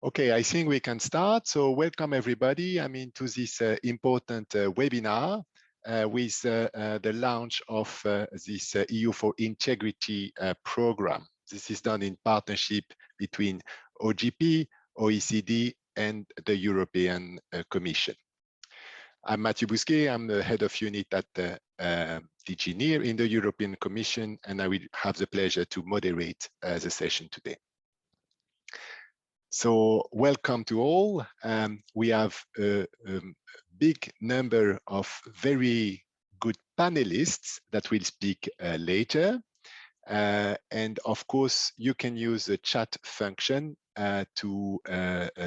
Okay, I think we can start. So welcome everybody, to this important webinar with the launch of this EU for Integrity program. This is done in partnership between OGP, OECD, and the European Commission. I'm Mathieu Bousquet. I'm the head of unit at the DG NEAR in the European Commission, and I will have the pleasure to moderate the session today. So welcome to all. We have a big number of very good panelists that will speak later. And of course, you can use the chat function to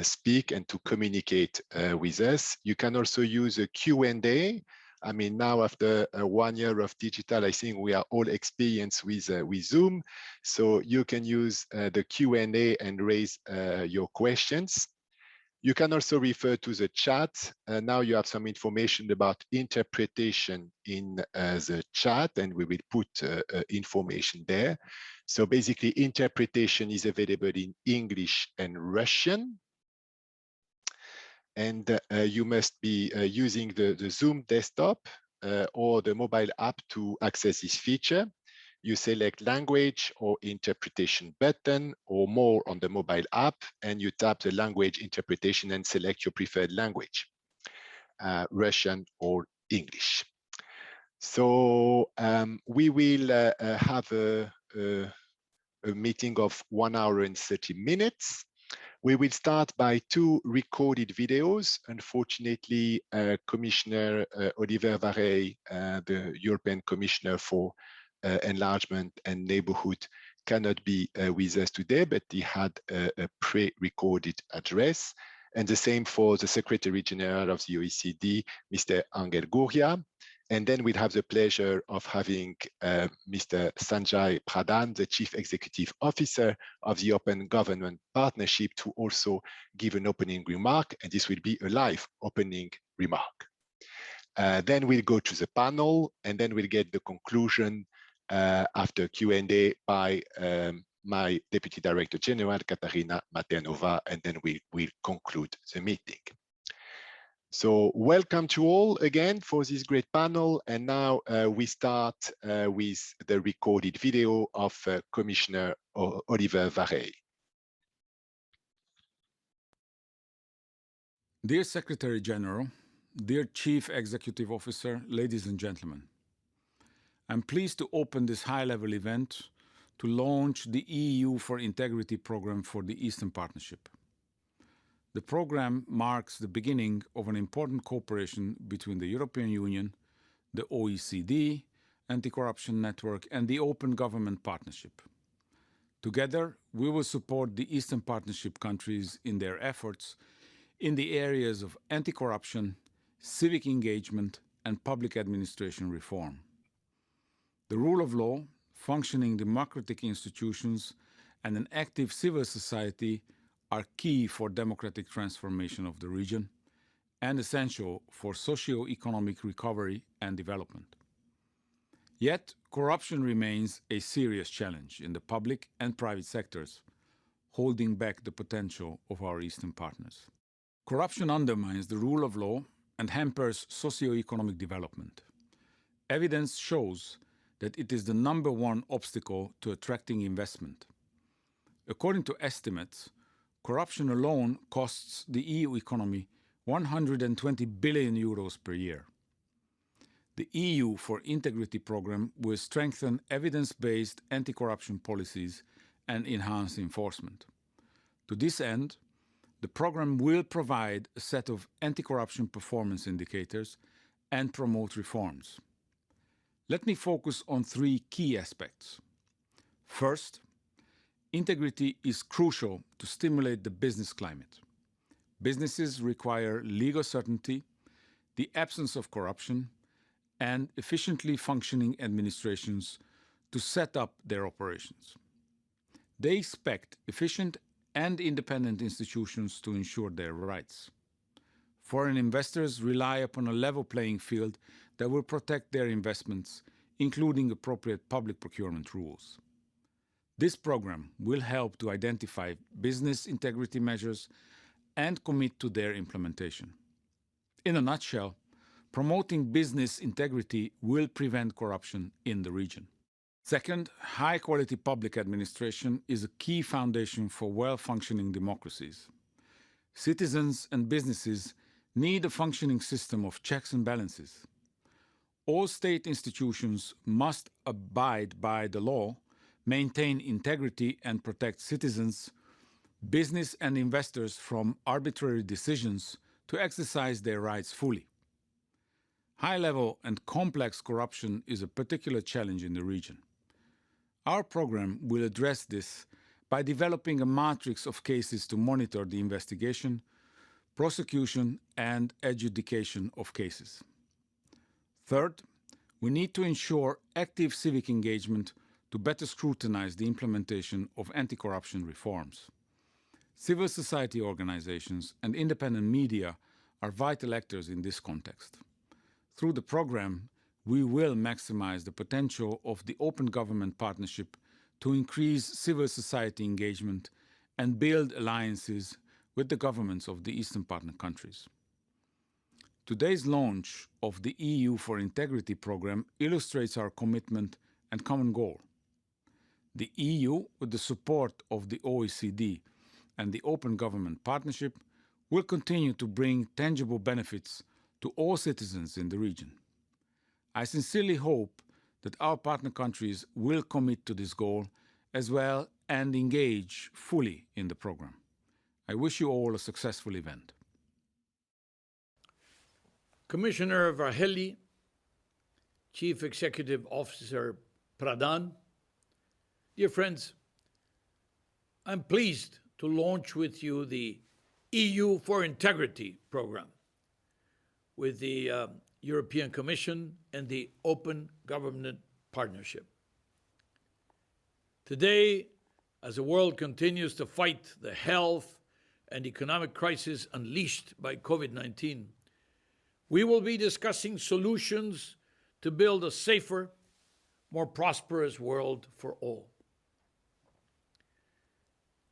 speak and to communicate with us. You can also use a Q&A. Now after 1 year of digital, I think we are all experienced with Zoom. So you can use the Q&A and raise your questions. You can also refer to the chat. Now you have some information about interpretation in the chat, and we will put information there. So basically, interpretation is available in English and Russian. And you must be using the Zoom desktop or the mobile app to access this feature. You select language or interpretation button or more on the mobile app, and you tap the language interpretation and select your preferred language, Russian or English. So we will have a meeting of 1 hour and 30 minutes. We will start by 2 recorded videos. Unfortunately, Commissioner Oliver Varey, the European Commissioner for Enlargement and Neighborhood, cannot be with us today, but he had a pre-recorded address. And the same for the Secretary General of the OECD, Mr. Angel Gurria. And then we'll have the pleasure of having Mr. Sanjay Pradhan, the Chief Executive Officer of the Open Government Partnership, to also give an opening remark, and this will be a live opening remark. Then we'll go to the panel, and then we'll get the conclusion after Q&A by my Deputy Director General, Katarina Mateanova, and then we will conclude the meeting. So welcome to all again for this great panel. And now we start with the recorded video of Commissioner Oliver Varey. Dear Secretary General, dear Chief Executive Officer, ladies and gentlemen, I'm pleased to open this high-level event to launch the EU for Integrity program for the Eastern Partnership. The program marks the beginning of an important cooperation between the European Union, the OECD, Anti-Corruption Network, and the Open Government Partnership. Together, we will support the Eastern Partnership countries in their efforts in the areas of anti-corruption, civic engagement, and public administration reform. The rule of law, functioning democratic institutions, and an active civil society are key for democratic transformation of the region and essential for socio-economic recovery and development. Yet, corruption remains a serious challenge in the public and private sectors, holding back the potential of our Eastern partners. Corruption undermines the rule of law and hampers socio-economic development. Evidence shows that it is the #1 obstacle to attracting investment. According to estimates, corruption alone costs the EU economy 120 billion euros per year. The EU for Integrity program will strengthen evidence-based anti-corruption policies and enhance enforcement. To this end, the program will provide a set of anti-corruption performance indicators and promote reforms. Let me focus on 3 key aspects. First, integrity is crucial to stimulate the business climate. Businesses require legal certainty, the absence of corruption, and efficiently functioning administrations to set up their operations. They expect efficient and independent institutions to ensure their rights. Foreign investors rely upon a level playing field that will protect their investments, including appropriate public procurement rules. This program will help to identify business integrity measures and commit to their implementation. In a nutshell, promoting business integrity will prevent corruption in the region. Second, high-quality public administration is a key foundation for well-functioning democracies. Citizens and businesses need a functioning system of checks and balances. All state institutions must abide by the law, maintain integrity, and protect citizens, business, and investors from arbitrary decisions to exercise their rights fully. High-level and complex corruption is a particular challenge in the region. Our program will address this by developing a matrix of cases to monitor the investigation, prosecution, and adjudication of cases. Third, we need to ensure active civic engagement to better scrutinize the implementation of anti-corruption reforms. Civil society organizations and independent media are vital actors in this context. Through the program, we will maximize the potential of the Open Government Partnership to increase civil society engagement and build alliances with the governments of the Eastern Partner countries. Today's launch of the EU for Integrity program illustrates our commitment and common goal. The EU, with the support of the OECD and the Open Government Partnership, will continue to bring tangible benefits to all citizens in the region. I sincerely hope that our partner countries will commit to this goal as well and engage fully in the program. I wish you all a successful event. Commissioner Várhelyi, Chief Executive Officer Pradhan, dear friends, I'm pleased to launch with you the EU for Integrity program with the European Commission and the Open Government Partnership. Today, as the world continues to fight the health and economic crisis unleashed by COVID-19, we will be discussing solutions to build a safer, more prosperous world for all.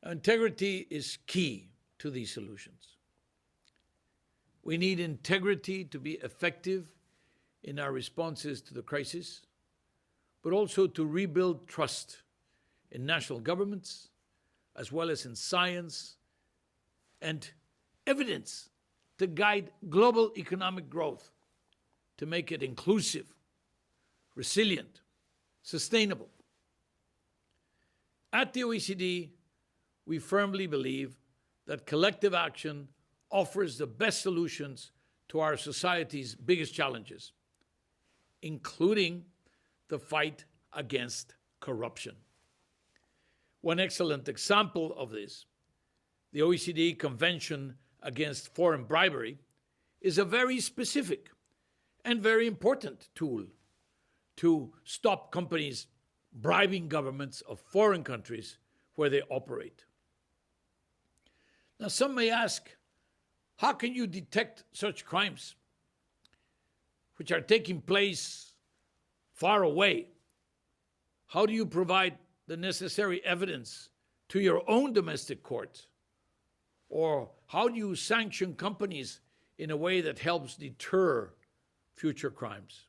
Integrity is key to these solutions. We need integrity to be effective in our responses to the crisis, but also to rebuild trust in national governments, as well as in science and evidence to guide global economic growth, to make it inclusive, resilient, sustainable. At the OECD, we firmly believe that collective action offers the best solutions to our society's biggest challenges, including the fight against corruption. One excellent example of this, the OECD Convention Against Foreign Bribery, is a very specific and very important tool to stop companies bribing governments of foreign countries where they operate. Now, some may ask, how can you detect such crimes which are taking place far away? How do you provide the necessary evidence to your own domestic court? Or how do you sanction companies in a way that helps deter future crimes?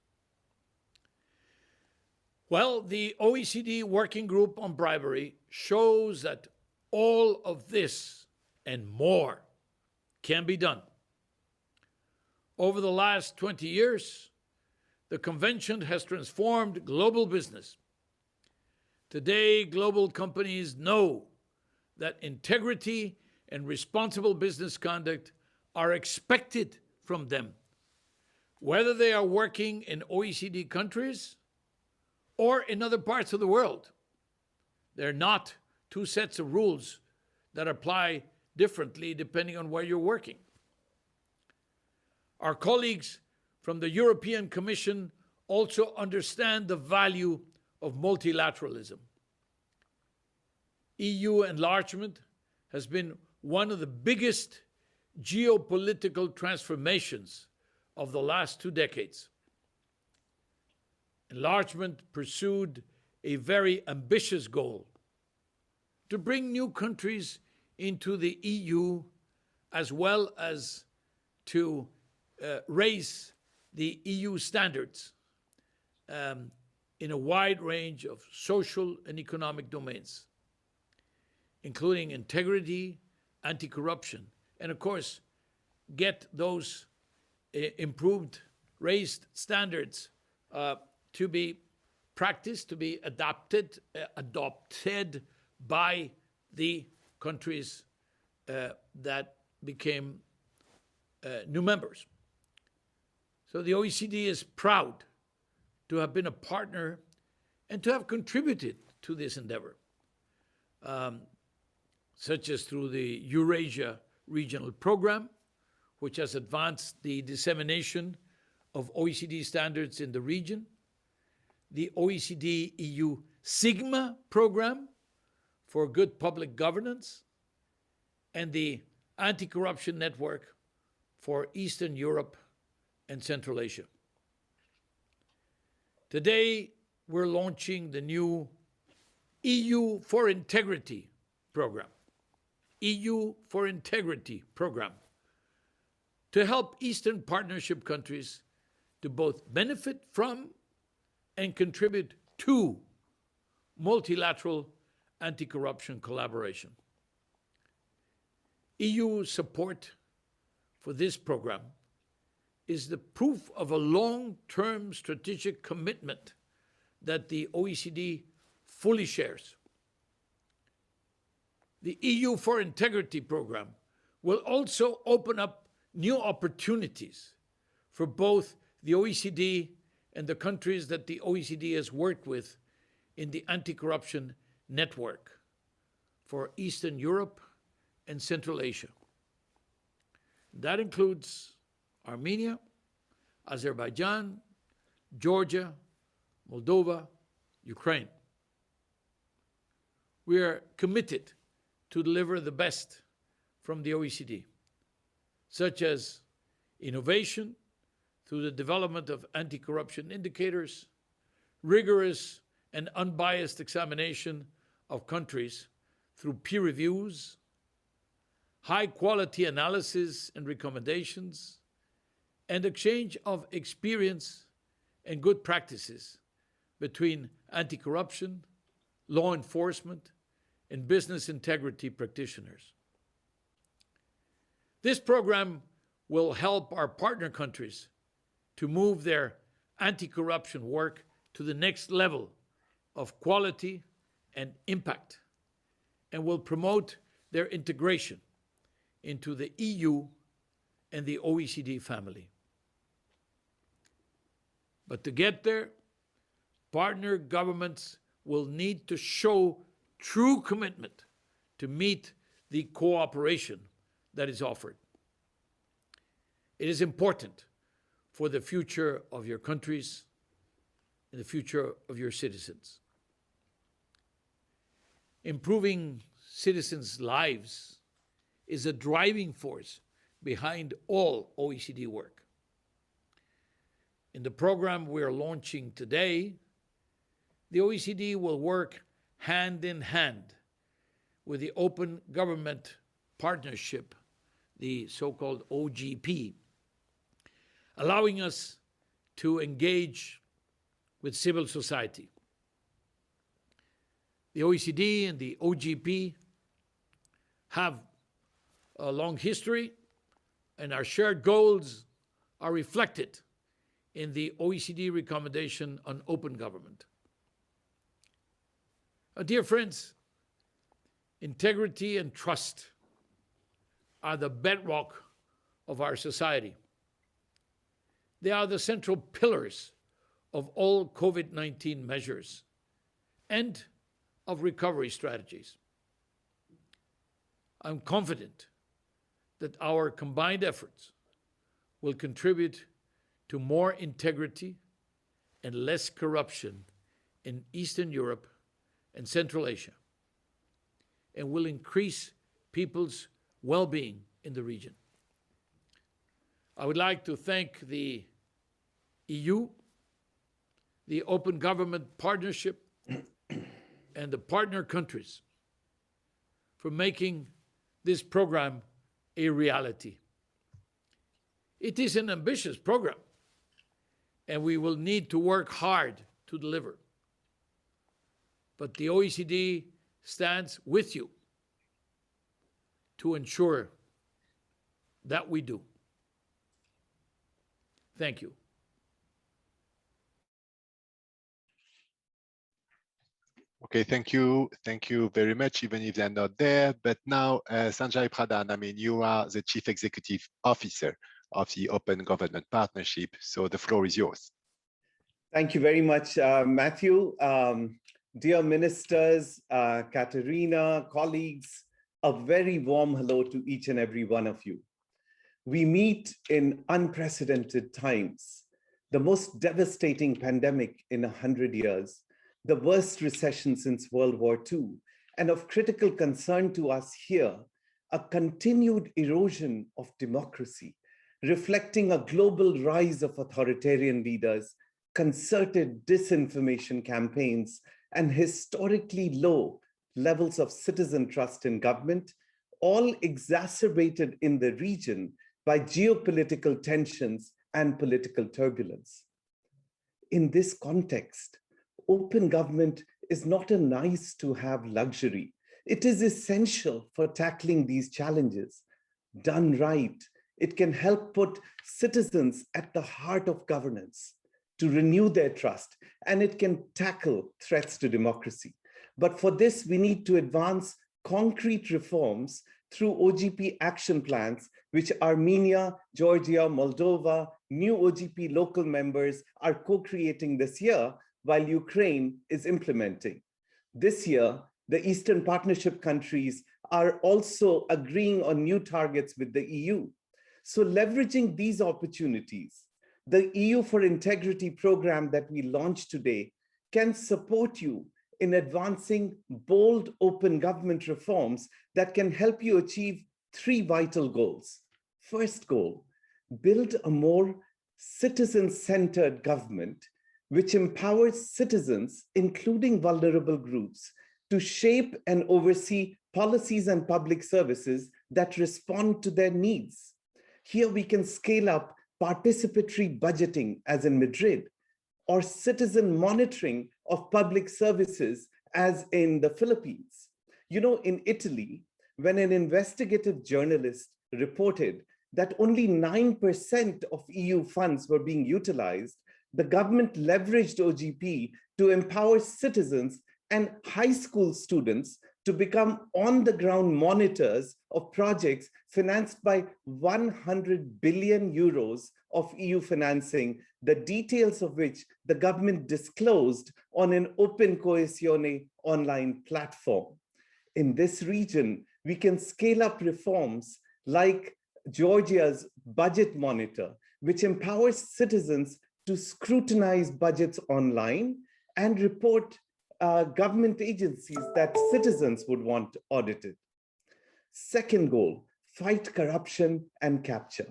Well, the OECD Working Group on Bribery shows that all of this and more can be done. Over the last 20 years, the convention has transformed global business. Today, global companies know that integrity and responsible business conduct are expected from them, whether they are working in OECD countries or in other parts of the world. They're not two sets of rules that apply differently depending on where you're working. Our colleagues from the European Commission also understand the value of multilateralism. EU enlargement has been one of the biggest geopolitical transformations of the last 2 decades. Enlargement pursued a very ambitious goal to bring new countries into the EU, as well as to raise the EU standards in a wide range of social and economic domains, including integrity, anti-corruption, and of course, get those improved, raised standards to be practiced, to be adopted by the countries that became new members. So the OECD is proud to have been a partner and to have contributed to this endeavor, such as through the Eurasia Regional Program, which has advanced the dissemination of OECD standards in the region, the OECD EU Sigma program for good public governance, and the Anti-Corruption Network for Eastern Europe and Central Asia. Today, we're launching the new EU for Integrity program, EU for Integrity program, to help Eastern Partnership countries to both benefit from and contribute to multilateral anti-corruption collaboration. EU support for this program is the proof of a long-term strategic commitment that the OECD fully shares. The EU for Integrity program will also open up new opportunities for both the OECD and the countries that the OECD has worked with in the anti-corruption network for Eastern Europe and Central Asia. That includes Armenia, Azerbaijan, Georgia, Moldova, Ukraine. We are committed to deliver the best from the OECD, such as innovation through the development of anti-corruption indicators, rigorous and unbiased examination of countries through peer reviews, high-quality analysis and recommendations, and exchange of experience and good practices between anti-corruption, law enforcement, and business integrity practitioners. This program will help our partner countries to move their anti-corruption work to the next level of quality and impact, and will promote their integration into the EU and the OECD family. But to get there, partner governments will need to show true commitment to meet the cooperation that is offered. It is important for the future of your countries and the future of your citizens. Improving citizens' lives is a driving force behind all OECD work. In the program we are launching today, the OECD will work hand in hand with the Open Government Partnership, the so-called OGP, allowing us to engage with civil society. The OECD and the OGP have a long history, and our shared goals are reflected in the OECD recommendation on open government. Dear friends, integrity and trust are the bedrock of our society. They are the central pillars of all COVID-19 measures and of recovery strategies. I'm confident that our combined efforts will contribute to more integrity and less corruption in Eastern Europe and Central Asia, and will increase people's well-being in the region. I would like to thank the EU, the Open Government Partnership, and the partner countries for making this program a reality. It is an ambitious program, and we will need to work hard to deliver. But the OECD stands with you to ensure that we do. Thank you. Okay, thank you. Thank you very much, even if they're not there. But now, Sanjay Pradhan, I mean, you are the Chief Executive Officer of the Open Government Partnership, so the floor is yours. Thank you very much, Matthew. Dear ministers, Katerina, colleagues, a very warm hello to each and every one of you. We meet in unprecedented times, the most devastating pandemic in 100 years, the worst recession since World War II, and of critical concern to us here, a continued erosion of democracy, reflecting a global rise of authoritarian leaders, concerted disinformation campaigns, and historically low levels of citizen trust in government, all exacerbated in the region by geopolitical tensions and political turbulence. In this context, open government is not a nice-to-have luxury. It is essential for tackling these challenges. Done right, it can help put citizens at the heart of governance to renew their trust, and it can tackle threats to democracy. But for this, we need to advance concrete reforms through OGP action plans, which Armenia, Georgia, Moldova, new OGP local members are co-creating this year, while Ukraine is implementing. This year, the Eastern Partnership countries are also agreeing on new targets with the EU. So leveraging these opportunities, the EU for Integrity program that we launched today can support you in advancing bold open government reforms that can help you achieve three vital goals. First goal, build a more citizen-centered government which empowers citizens, including vulnerable groups, to shape and oversee policies and public services that respond to their needs. Here we can scale up participatory budgeting, as in Madrid, or citizen monitoring of public services, as in the Philippines. You know, in Italy, when an investigative journalist reported that only 9% of EU funds were being utilized, the government leveraged OGP to empower citizens and high school students to become on-the-ground monitors of projects financed by 100 billion euros of EU financing, the details of which the government disclosed on an Open Coesione online platform. In this region, we can scale up reforms like Georgia's budget monitor, which empowers citizens to scrutinize budgets online and report government agencies that citizens would want audited. Second goal, fight corruption and capture.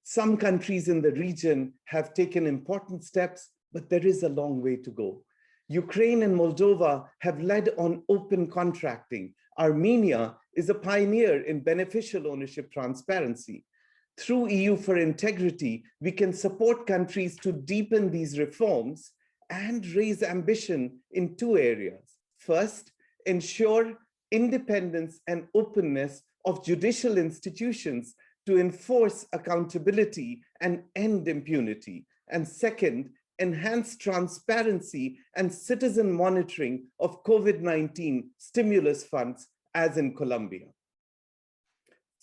Some countries in the region have taken important steps, but there is a long way to go. Ukraine and Moldova have led on open contracting. Armenia is a pioneer in beneficial ownership transparency. Through EU for Integrity, we can support countries to deepen these reforms and raise ambition in two areas. First, ensure independence and openness of judicial institutions to enforce accountability and end impunity. And second, enhance transparency and citizen monitoring of COVID-19 stimulus funds, as in Colombia.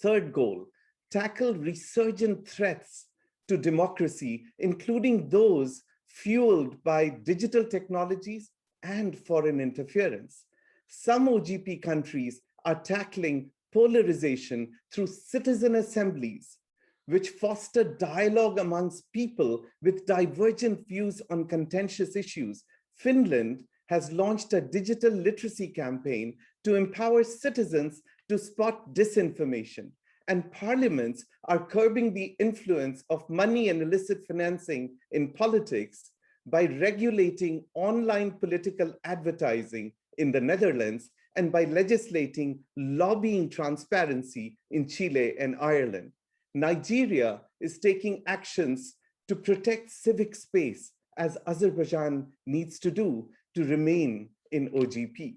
Third goal, tackle resurgent threats to democracy, including those fueled by digital technologies and foreign interference. Some OGP countries are tackling polarization through citizen assemblies, which foster dialogue amongst people with divergent views on contentious issues. Finland has launched a digital literacy campaign to empower citizens to spot disinformation, and parliaments are curbing the influence of money and illicit financing in politics by regulating online political advertising in the Netherlands and by legislating lobbying transparency in Chile and Ireland. Nigeria is taking actions to protect civic space, as Azerbaijan needs to do to remain in OGP.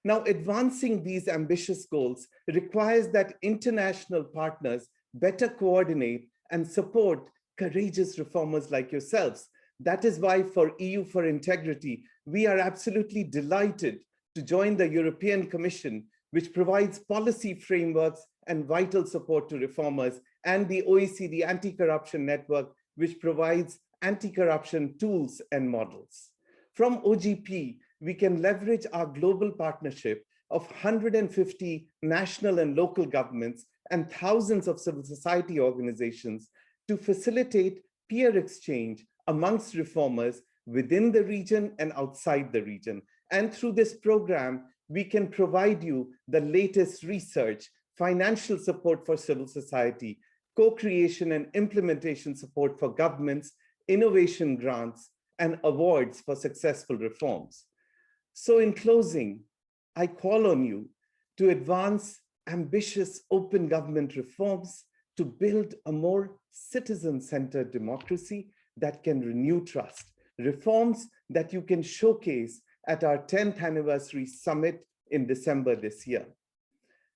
Now, advancing these ambitious goals requires that international partners better coordinate and support courageous reformers like yourselves. That is why for EU for Integrity, we are absolutely delighted to join the European Commission, which provides policy frameworks and vital support to reformers, and the OECD Anti-Corruption Network, which provides anti-corruption tools and models. From OGP, we can leverage our global partnership of 150 national and local governments and thousands of civil society organizations to facilitate peer exchange amongst reformers within the region and outside the region. And through this program, we can provide you the latest research, financial support for civil society, co-creation and implementation support for governments, innovation grants, and awards for successful reforms. So in closing, I call on you to advance ambitious open government reforms to build a more citizen-centered democracy that can renew trust, reforms that you can showcase at our 10th anniversary summit in December this year.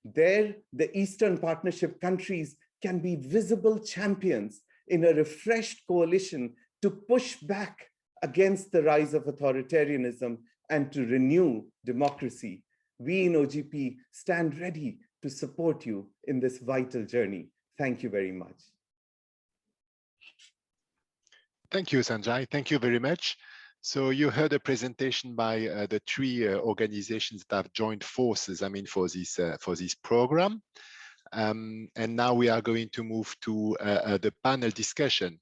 There, the Eastern Partnership countries can be visible champions in a refreshed coalition to push back against the rise of authoritarianism and to renew democracy. We in OGP stand ready to support you in this vital journey. Thank you very much. Thank you, Sanjay. Thank you very much. So you heard a presentation by the three organizations that have joined forces, for this program. And now we are going to move to the panel discussion.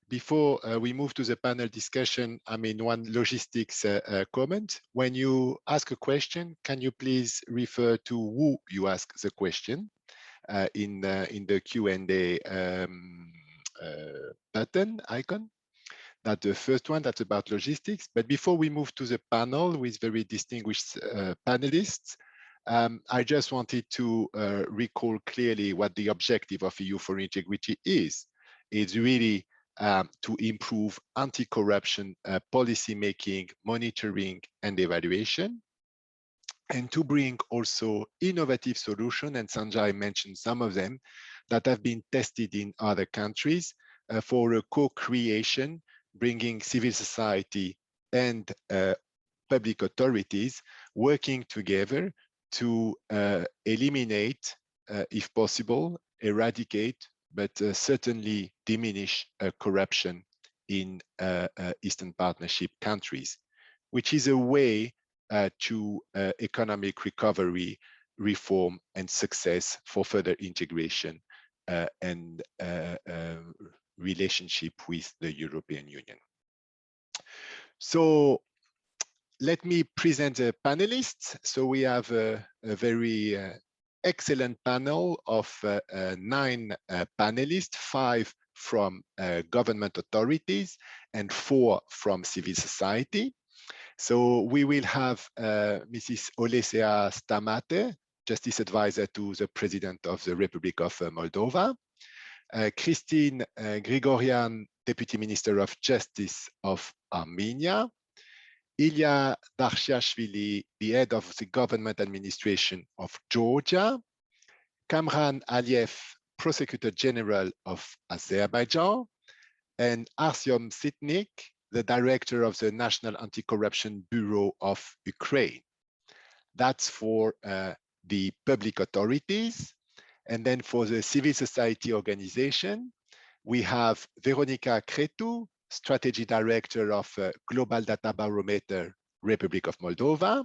Before we move to the panel discussion, one logistics comment. When you ask a question, can you please refer to who you ask the question in the Q&A button icon? That's the first one, that's about logistics. But before we move to the panel with very distinguished panelists, I just wanted to recall clearly what the objective of EU for Integrity is. It's really to improve anti-corruption policy making, monitoring, and evaluation, and to bring also innovative solutions, and Sanjay mentioned some of them, that have been tested in other countries for a co-creation, bringing civil society and public authorities working together to eliminate, if possible, eradicate, but certainly diminish corruption in Eastern Partnership countries, which is a way to economic recovery, reform, and success for further integration and relationship with the European Union. So let me present the panelists. So we have a very excellent panel of 9 panelists, 5 from government authorities and 4 from civil society. So we will have Mrs. Olesea Stamate, Justice Advisor to the President of the Republic of Moldova, Christine Grigorian, Deputy Minister of Justice of Armenia, Ilya Darshiashvili, the head of the government administration of Georgia, Kamran Aliyev, Prosecutor General of Azerbaijan, and Artyom Sitnik, the director of the National Anti-Corruption Bureau of Ukraine. That's for the public authorities. And then for the civil society organization, we have Veronika Cretu, Strategy Director of Global Data Barometer, Republic of Moldova,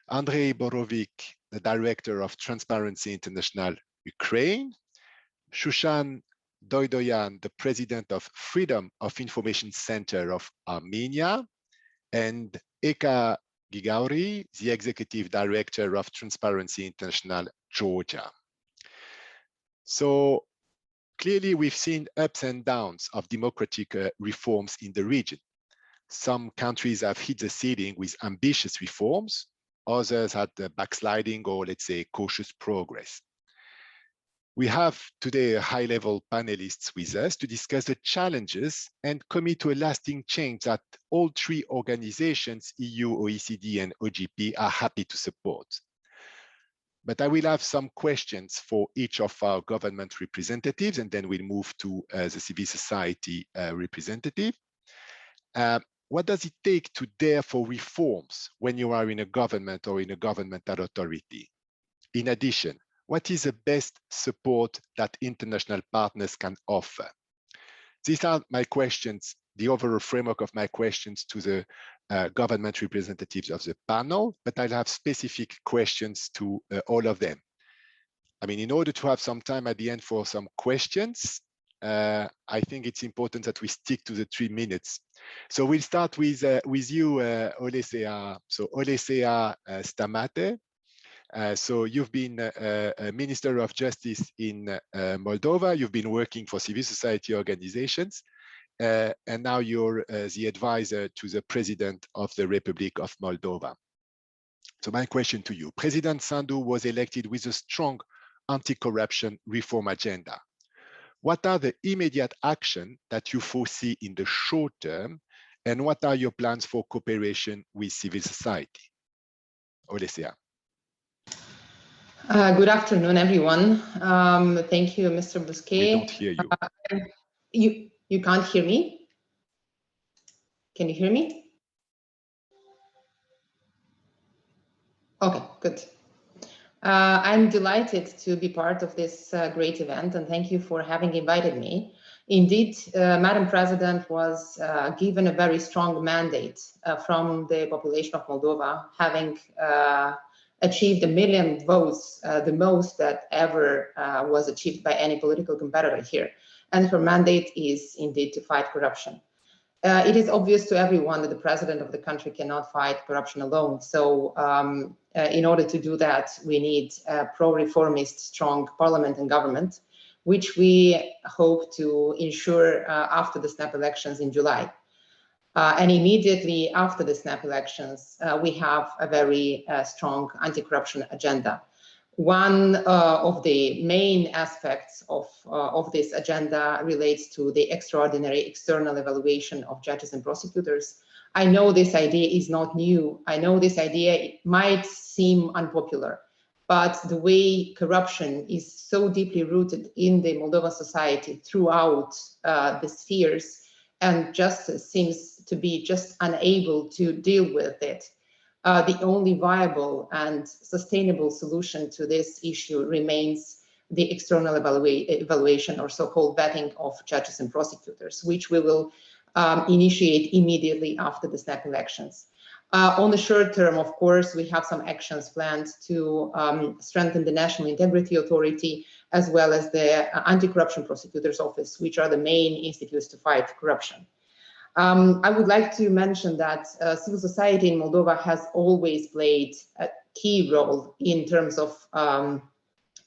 Andrei Borovic, the Director of Transparency International, Ukraine, Shushan Doidoyan, the President of Freedom of Information Center of Armenia, and Eka Gigauri, the Executive Director of Transparency International, Georgia. So clearly we've seen ups and downs of democratic reforms in the region. Some countries have hit the ceiling with ambitious reforms. others had backsliding or, let's say, cautious progress. We have today a high-level panelists with us to discuss the challenges and commit to a lasting change that all three organizations, EU, OECD, and OGP, are happy to support. But I will have some questions for each of our government representatives, and then we'll move to the civil society representative. What does it take to dare for reforms when you are in a government or in a governmental authority? In addition, what is the best support that international partners can offer? These are my questions, the overall framework of my questions to the government representatives of the panel, but I'll have specific questions to all of them. I mean, in order to have some time at the end for some questions, I think it's important that we stick to the 3 minutes. So we'll start with you, Olesea. So Olesea Stamate. So you've been a Minister of Justice in Moldova. You've been working for civil society organizations, and now you're the advisor to the President of the Republic of Moldova. So my question to you, President Sandu was elected with a strong anti-corruption reform agenda. What are the immediate action that you foresee in the short term, and what are your plans for cooperation with civil society? Olesea. Good afternoon, everyone. Thank you, Mr. Bousquet. We don't hear you. You can't hear me? Can you hear me? Okay, good. I'm delighted to be part of this great event, and thank you for having invited me. Indeed, Madam President was given a very strong mandate from the population of Moldova, having achieved 1 million votes, the most that ever was achieved by any political competitor here. And her mandate is indeed to fight corruption. It is obvious to everyone that the president of the country cannot fight corruption alone. So in order to do that, we need a pro-reformist, strong parliament and government, which we hope to ensure after the snap elections in July. And immediately after the snap elections, we have a very strong anti-corruption agenda. One of the main aspects of this agenda relates to the extraordinary external evaluation of judges and prosecutors. I know this idea is not new. I know this idea might seem unpopular, but the way corruption is so deeply rooted in the Moldovan society throughout the spheres, and justice seems to be just unable to deal with it. The only viable and sustainable solution to this issue remains the external evaluation, or so-called vetting of judges and prosecutors, which we will initiate immediately after the snap elections. On the short term, of course, we have some actions planned to strengthen the National Integrity Authority, as well as the Anti-Corruption Prosecutor's Office, which are the main institutes to fight corruption. I would like to mention that civil society in Moldova has always played a key role in terms of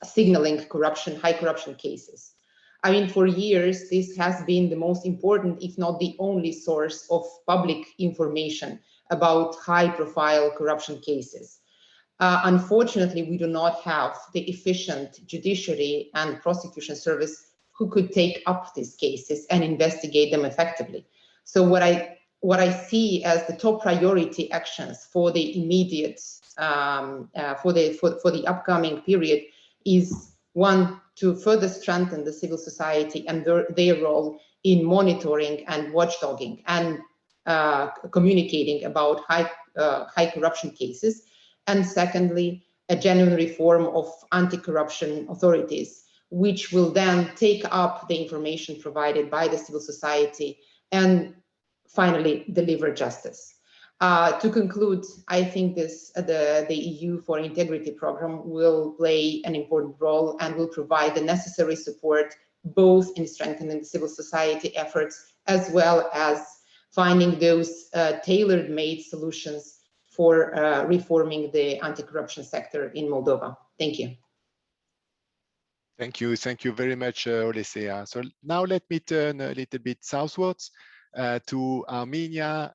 signaling corruption, high corruption cases. I mean, for years, this has been the most important, if not the only source of public information about high-profile corruption cases. Unfortunately, we do not have the efficient judiciary and prosecution service who could take up these cases and investigate them effectively. So what I see as the top priority actions for the immediate, for the upcoming period is, one, to further strengthen the civil society and their role in monitoring and watchdogging and communicating about high corruption cases. And secondly, a genuine reform of anti-corruption authorities, which will then take up the information provided by the civil society and finally deliver justice. To conclude, I think the EU for Integrity program will play an important role and will provide the necessary support both in strengthening the civil society efforts as well as finding those tailor-made solutions for reforming the anti-corruption sector in Moldova. Thank you. Thank you very much, Olesea. So now let me turn a little bit southwards. To Armenia,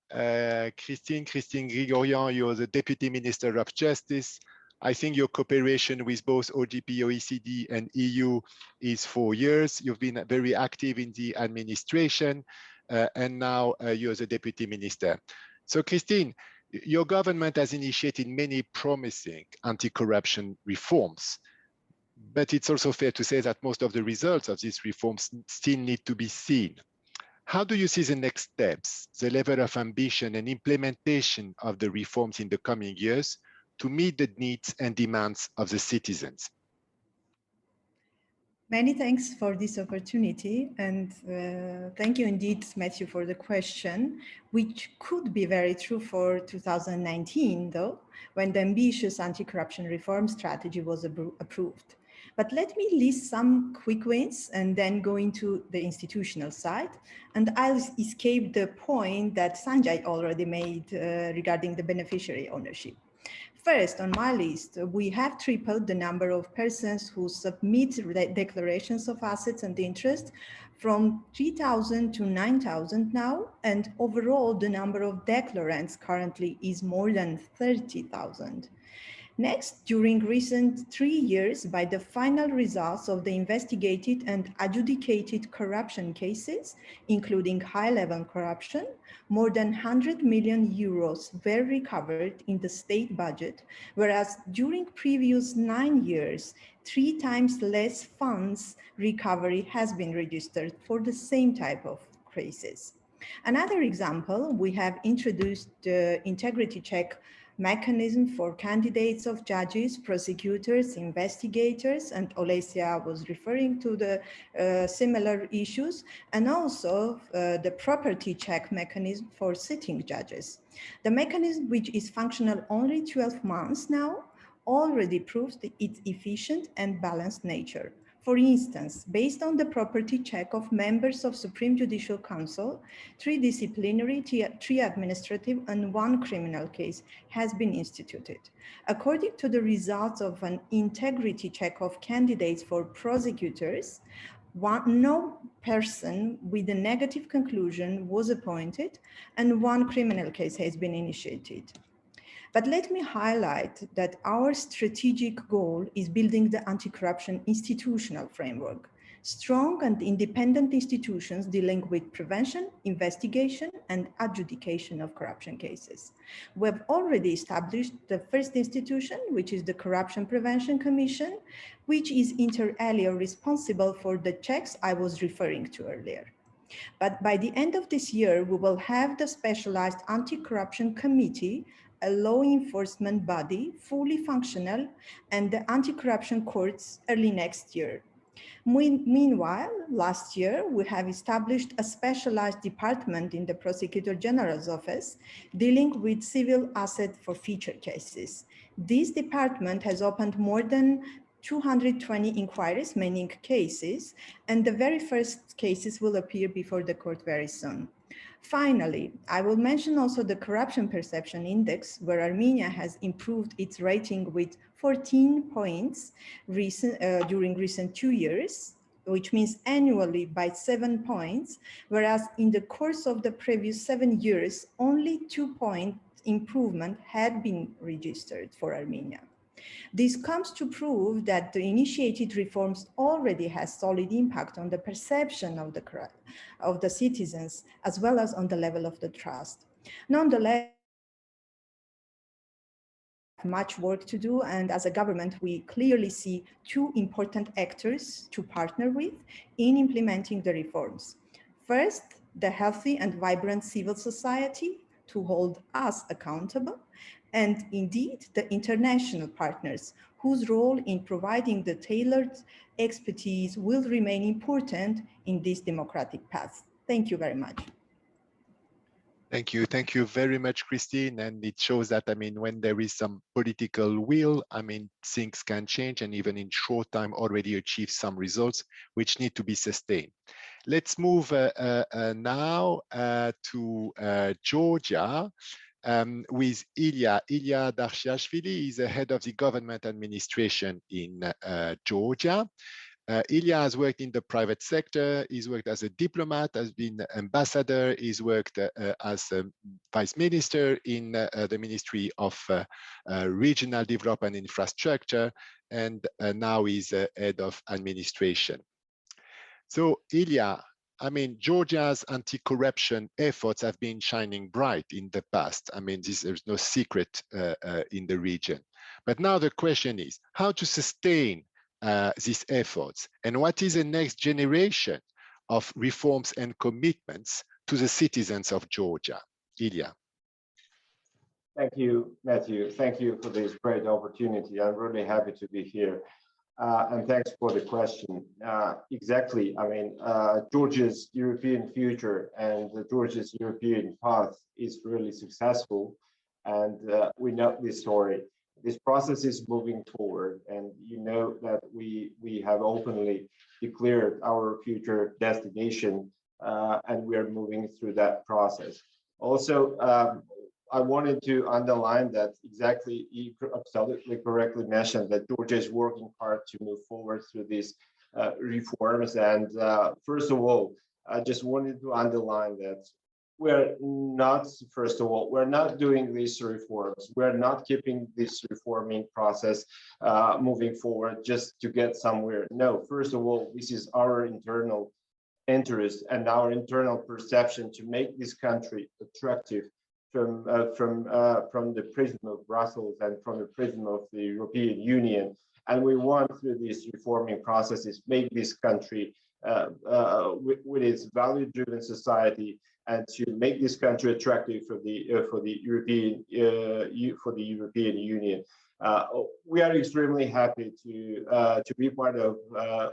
Christine Grigorian, you're the Deputy Minister of Justice. I think your cooperation with both OGP, OECD, and EU is 4 years. You've been very active in the administration, and now you're the Deputy Minister. So Christine, your government has initiated many promising anti-corruption reforms, but it's also fair to say that most of the results of these reforms still need to be seen. How do you see the next steps, the level of ambition and implementation of the reforms in the coming years to meet the needs and demands of the citizens? Many thanks for this opportunity, and thank you indeed, Matthew, for the question, which could be very true for 2019, though, when the ambitious anti-corruption reform strategy was approved. But let me list some quick wins and then go into the institutional side. And I'll escape the point that Sanjay already made regarding the beneficiary ownership. First, on my list, we have tripled the number of persons who submit declarations of assets and interest from 3,000 to 9,000 now, and overall the number of declarants currently is more than 30,000. Next, during recent 3 years, by the final results of the investigated and adjudicated corruption cases, including high-level corruption, more than 100 million euros were recovered in the state budget, whereas during previous 9 years, 3 times less funds recovery has been registered for the same type of cases. Another example, we have introduced the integrity check mechanism for candidates of judges, prosecutors, investigators, and Olesia was referring to the similar issues, and also the property check mechanism for sitting judges. The mechanism, which is functional only 12 months now, already proves its efficient and balanced nature. For instance, based on the property check of members of Supreme Judicial Council, 3 disciplinary, 3 administrative, and 1 criminal case has been instituted. According to the results of an integrity check of candidates for prosecutors, no person with a negative conclusion was appointed, and 1 criminal case has been initiated. But let me highlight that our strategic goal is building the anti-corruption institutional framework, strong and independent institutions dealing with prevention, investigation, and adjudication of corruption cases. We have already established the first institution, which is the Corruption Prevention Commission, which is inter alia responsible for the checks I was referring to earlier. But by the end of this year, we will have the specialized anti-corruption committee, a law enforcement body, fully functional, and the anti-corruption courts early next year. Meanwhile, last year, we have established a specialized department in the Prosecutor General's office dealing with civil asset forfeiture cases. This department has opened more than 220 inquiries, mainly cases, and the very first cases will appear before the court very soon. Finally, I will mention also the Corruption Perception Index, where Armenia has improved its rating with 14 points during recent 2 years, which means annually by 7 points, whereas in the course of the previous 7 years, only 2-point improvement had been registered for Armenia. This comes to prove that the initiated reforms already has solid impact on the perception of the citizens, as well as on the level of the trust. Nonetheless, much work to do, and as a government, we clearly see 2 important actors to partner with in implementing the reforms. First, the healthy and vibrant civil society to hold us accountable, and indeed the international partners whose role in providing the tailored expertise will remain important in this democratic path. Thank you very much. Thank you. Thank you very much, Christine. And it shows that, I mean, when there is some political will, I mean, things can change and even in short time already achieve some results which need to be sustained. Let's move now to Georgia. With Ilya Darshiashvili. He's the head of the government administration in Georgia. Ilya has worked in the private sector. He's worked as a diplomat, has been ambassador. He's worked as a vice minister in the Ministry of Regional Development and Infrastructure, and now he's head of administration. So Ilya, I mean, Georgia's anti-corruption efforts have been shining bright in the past. I mean, there's no secret in the region. But now the question is how to sustain these efforts, and what is the next generation of reforms and commitments to the citizens of Georgia? Ilya. Thank you, Matthew. Thank you for this great opportunity. I'm really happy to be here. And thanks for the question. Exactly. I mean, Georgia's European future and Georgia's European path is really successful. And we know this story. This process is moving forward. And you know that we have openly declared our future destination, and we are moving through that process. Also, I wanted to underline that exactly, you absolutely correctly mentioned that Georgia is working hard to move forward through these reforms. And first of all, I just wanted to underline that we're not, first of all, we're not doing these reforms. We're not keeping this reforming process moving forward just to get somewhere. No, first of all, this is our internal interest and our internal perception to make this country attractive from the prism of Brussels and from the prism of the European Union. And we want through these reforming processes make this country with its value-driven society, and to make this country attractive for the European Union. We are extremely happy to be part of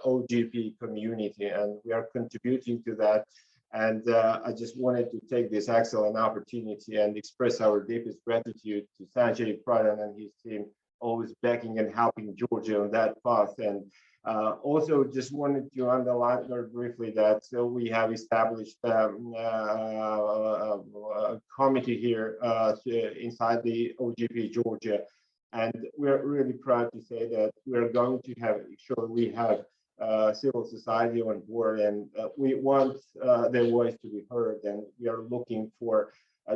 OGP community, and we are contributing to that. And I just wanted to take this excellent opportunity and express our deepest gratitude to Sanjay Pradhan and his team, always backing and helping Georgia on that path. And also just wanted to underline very briefly that we have established a committee here inside the OGP Georgia. And we're really proud to say that we're going to sure we have civil society on board, and we want their voice to be heard, and we are looking for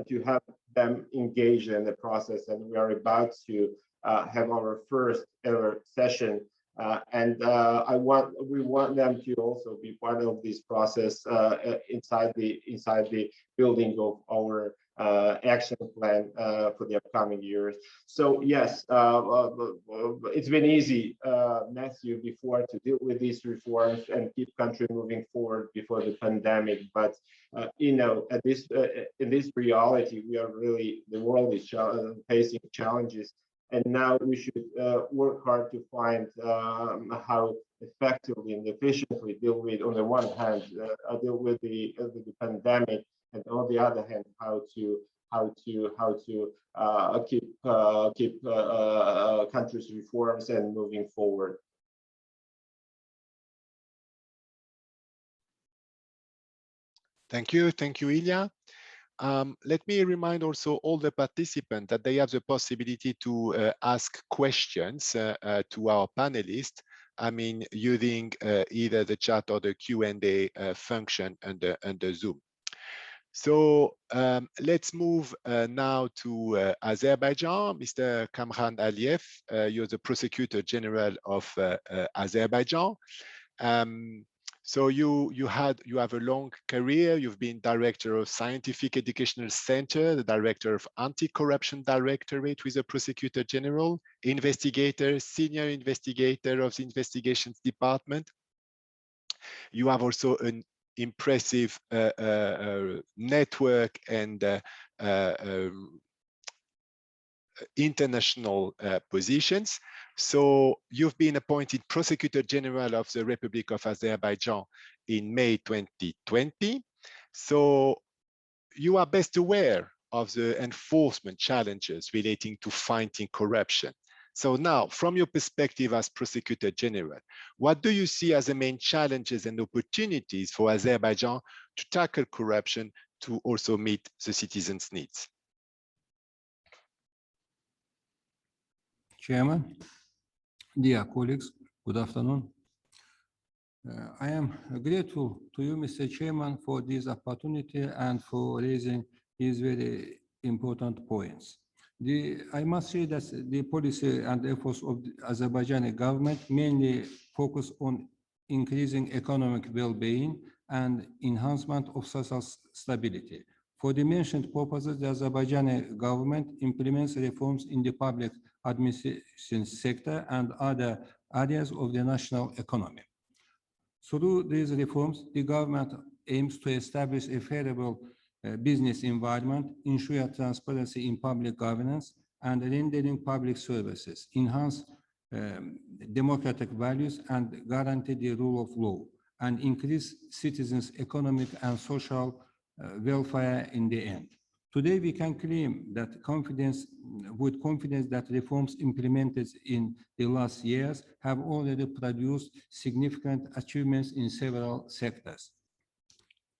to have them engaged in the process, and we are about to have our first ever session, and we want them to also be part of this process inside the building of our action plan for the upcoming years. So yes, it's been easy, Matthew, before to deal with these reforms and keep country moving forward before the pandemic. But you know, at this in this reality, we are really, the world is facing challenges, and now we should work hard to find how effectively and efficiently deal with, on the one hand, deal with the pandemic, and on the other hand, how to keep countries' reforms and moving forward. Thank you, Ilya. Let me remind also all the participants that they have the possibility to ask questions to our panelists. I mean, using either the chat or the Q&A function under Zoom. So let's move now to Azerbaijan. Mr. Kamran Aliyev, you're the Prosecutor General of Azerbaijan. So you have a long career. You've been Director of Scientific Educational Center, the Director of Anti-Corruption Directorate with the Prosecutor General, investigator, senior investigator of the Investigations Department. You have also an impressive network and international positions. So you've been appointed Prosecutor General of the Republic of Azerbaijan in May 2020. So you are best aware of the enforcement challenges relating to fighting corruption. So now, from your perspective as Prosecutor General, what do you see as the main challenges and opportunities for Azerbaijan to tackle corruption to also meet the citizens' needs? Chairman, dear colleagues, good afternoon. I am grateful to you, Mr. Chairman, for this opportunity and for raising these very important points. I must say that the policy and efforts of the Azerbaijani government mainly focus on increasing economic well-being and enhancement of social stability. For the mentioned purposes, the Azerbaijani government implements reforms in the public administration sector and other areas of the national economy. Through these reforms, the government aims to establish a favorable business environment, ensure transparency in public governance, and rendering public services, enhance democratic values, and guarantee the rule of law, and increase citizens' economic and social welfare in the end. Today, we can claim that with confidence that reforms implemented in the last years have already produced significant achievements in several sectors.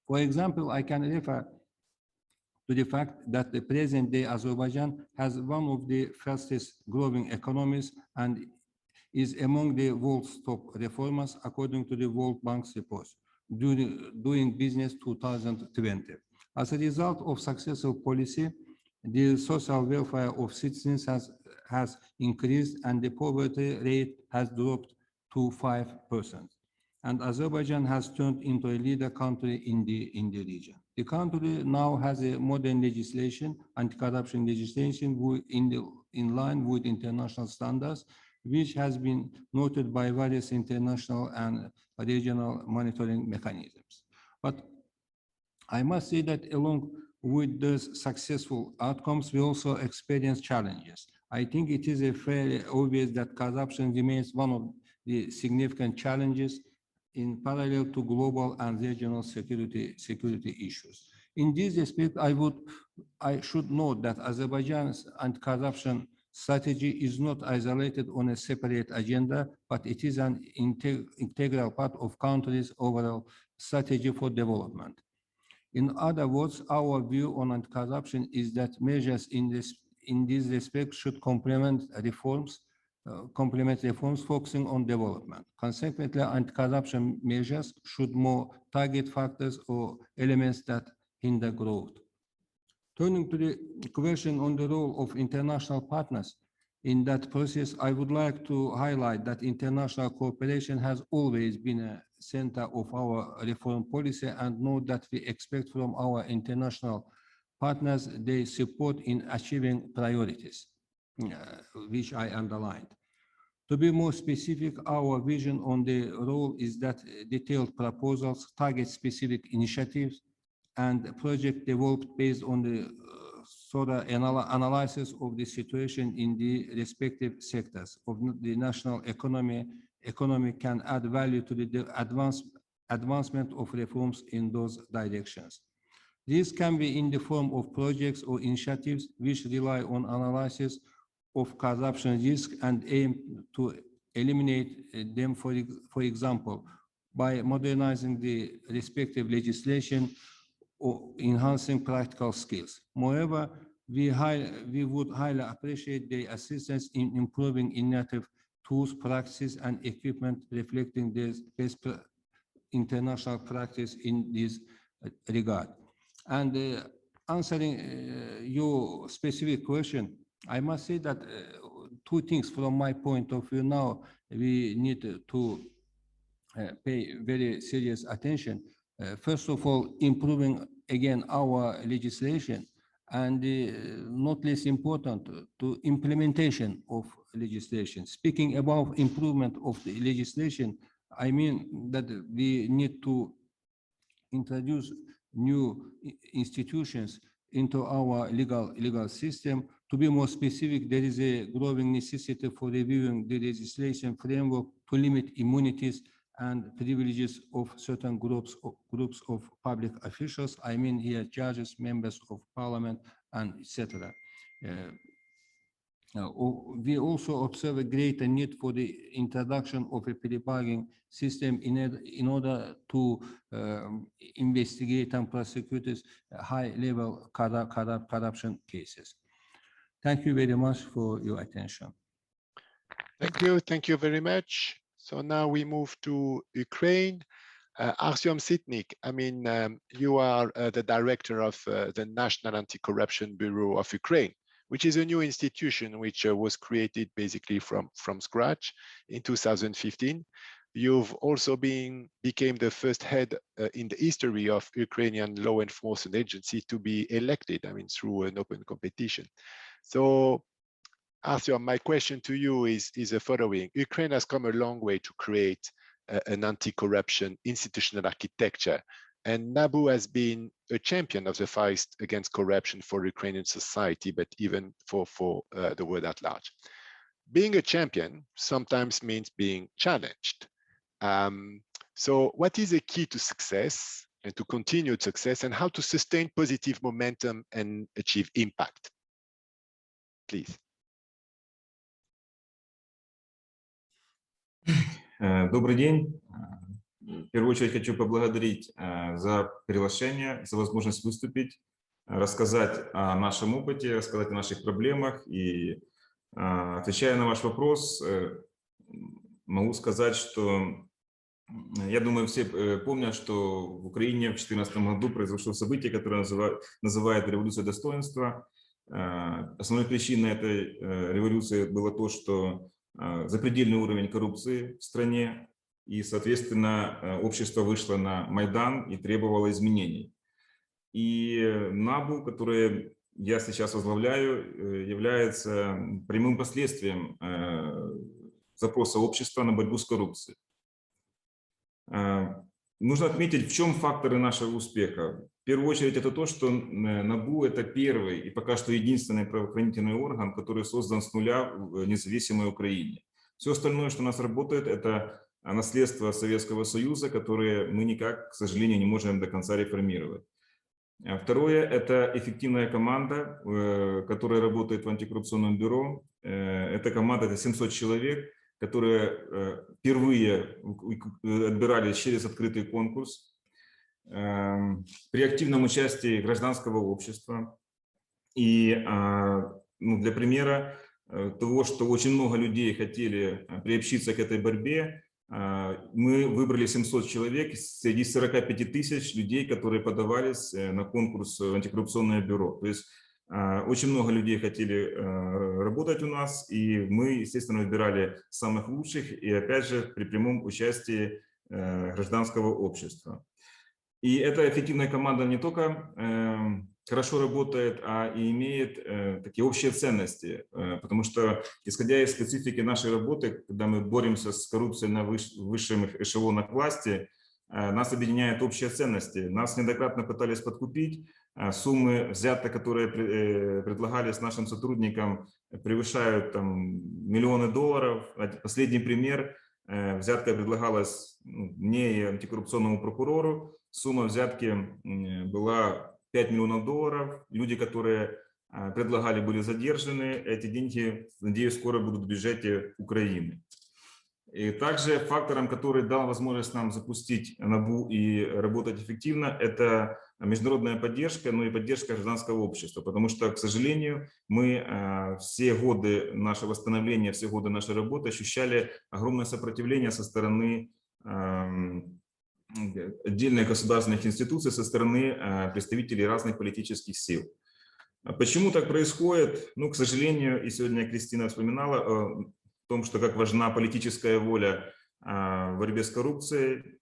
For example, I can refer to the fact that the present-day Azerbaijan has one of the fastest growing economies and is among the world's top reformers, according to the World Bank's report, Doing Business 2020. As a result of successful policy, the social welfare of citizens has increased and the poverty rate has dropped to 5%. And Azerbaijan has turned into a leader country in the region. The country now has a modern legislation, anti-corruption legislation in line with international standards, which has been noted by various international and regional monitoring mechanisms. But I must say that along with those successful outcomes, we also experience challenges. I think it is fairly obvious that corruption remains one of the significant challenges in parallel to global and regional security issues. In this respect, I should note that Azerbaijan's anti-corruption strategy is not isolated on a separate agenda, but it is an integral part of country's overall strategy for development. In other words, our view on anti-corruption is that measures in this respect should complement reforms focusing on development. Consequently, anti-corruption measures should more target factors or elements that hinder growth. Turning to the question on the role of international partners in that process, I would like to highlight that international cooperation has always been a center of our reform policy, and note that we expect from our international partners their support in achieving priorities, which I underlined. To be more specific, our vision on the role is that detailed proposals target specific initiatives and projects developed based on the thorough analysis of the situation in the respective sectors of the national economy can add value to the advancement of reforms in those directions. These can be in the form of projects or initiatives which rely on analysis of corruption risk and aim to eliminate them, for example, by modernizing the respective legislation or enhancing practical skills. Moreover, we would highly appreciate the assistance in improving innovative tools, practices, and equipment reflecting this best international practice in this regard. And answering your specific question, I must say that two things from my point of view now, we need to pay very serious attention. First of all, improving again our legislation, and not less important, to implementation of legislation. Speaking about improvement of the legislation, I mean that we need to introduce new institutions into our legal system. To be more specific, there is a growing necessity for reviewing the legislation framework to limit immunities and privileges of certain groups of public officials. I mean here judges, members of parliament, and etc. We also observe a greater need for the introduction of a pre-bargaining system in order to investigate and prosecute high-level corruption cases. Thank you very much for your attention. Thank you very much. So now we move to Ukraine. Artyom Sitnik, I mean, you are the director of the National Anti-Corruption Bureau of Ukraine, which is a new institution which was created basically from scratch in 2015. You've also became the first head in the history of Ukrainian law enforcement agency to be elected, I mean, through an open competition. So, Artyom, my question to you is the following. Ukraine has come a long way to create an anti-corruption institutional architecture. And NABU has been a champion of the fight against corruption for Ukrainian society, but even for the world at large. Being a champion sometimes means being challenged. So what is the key to success and to continued success, and how to sustain positive momentum and achieve impact? Please. Добрый день. В первую очередь хочу поблагодарить за приглашение, за возможность выступить, рассказать о нашем опыте, рассказать о наших проблемах. И отвечая на ваш вопрос, могу сказать, что я думаю, все помнят, что в Украине в 2014 году произошло событие, которое называют революцией достоинства. Основной причиной этой революции было то, что запредельный уровень коррупции в стране, и, соответственно, общество вышло на Майдан и требовало изменений. И НАБУ, который я сейчас возглавляю, является прямым последствием запроса общества на борьбу с коррупцией. Нужно отметить, в чем факторы нашего успеха. В первую очередь, это то, что НАБУ – это первый и пока что единственный правоохранительный орган, который создан с нуля в независимой Украине. Все остальное, что у нас работает, это наследство Советского Союза, которое мы никак, к сожалению, не можем до конца реформировать. Второе – это эффективная команда, которая работает в антикоррупционном бюро. Эта команда – это 700 человек, которые впервые отбирались через открытый конкурс при активном участии гражданского общества. И для примера того, что очень много людей хотели приобщиться к этой борьбе, мы выбрали 700 человек среди 45 тысяч людей, которые подавались на конкурс в антикоррупционное бюро. То есть очень много людей хотели работать у нас, и мы, естественно, выбирали самых лучших, и опять же при прямом участии гражданского общества. И эта эффективная команда не только хорошо работает, а и имеет такие общие ценности, потому что, исходя из специфики нашей работы, когда мы боремся с коррупцией на высших эшелонах власти, нас объединяют общие ценности. Нас неоднократно пытались подкупить, суммы взяток, которые предлагались нашим сотрудникам, превышают миллионы долларов. Последний пример. Взятка предлагалась мне и антикоррупционному прокурору. Сумма взятки была 5 миллионов долларов. Люди, которые предлагали, были задержаны. Эти деньги, надеюсь, скоро будут в бюджете Украины. И также фактором, который дал возможность нам запустить НАБУ и работать эффективно, это международная поддержка, но и поддержка гражданского общества. Потому что, к сожалению, мы все годы нашего становления, все годы нашей работы ощущали огромное сопротивление со стороны отдельных государственных институций, со стороны представителей разных политических сил. Почему так происходит? Ну, к сожалению, и сегодня Кристина вспоминала о том, что как важна политическая воля в борьбе с коррупцией.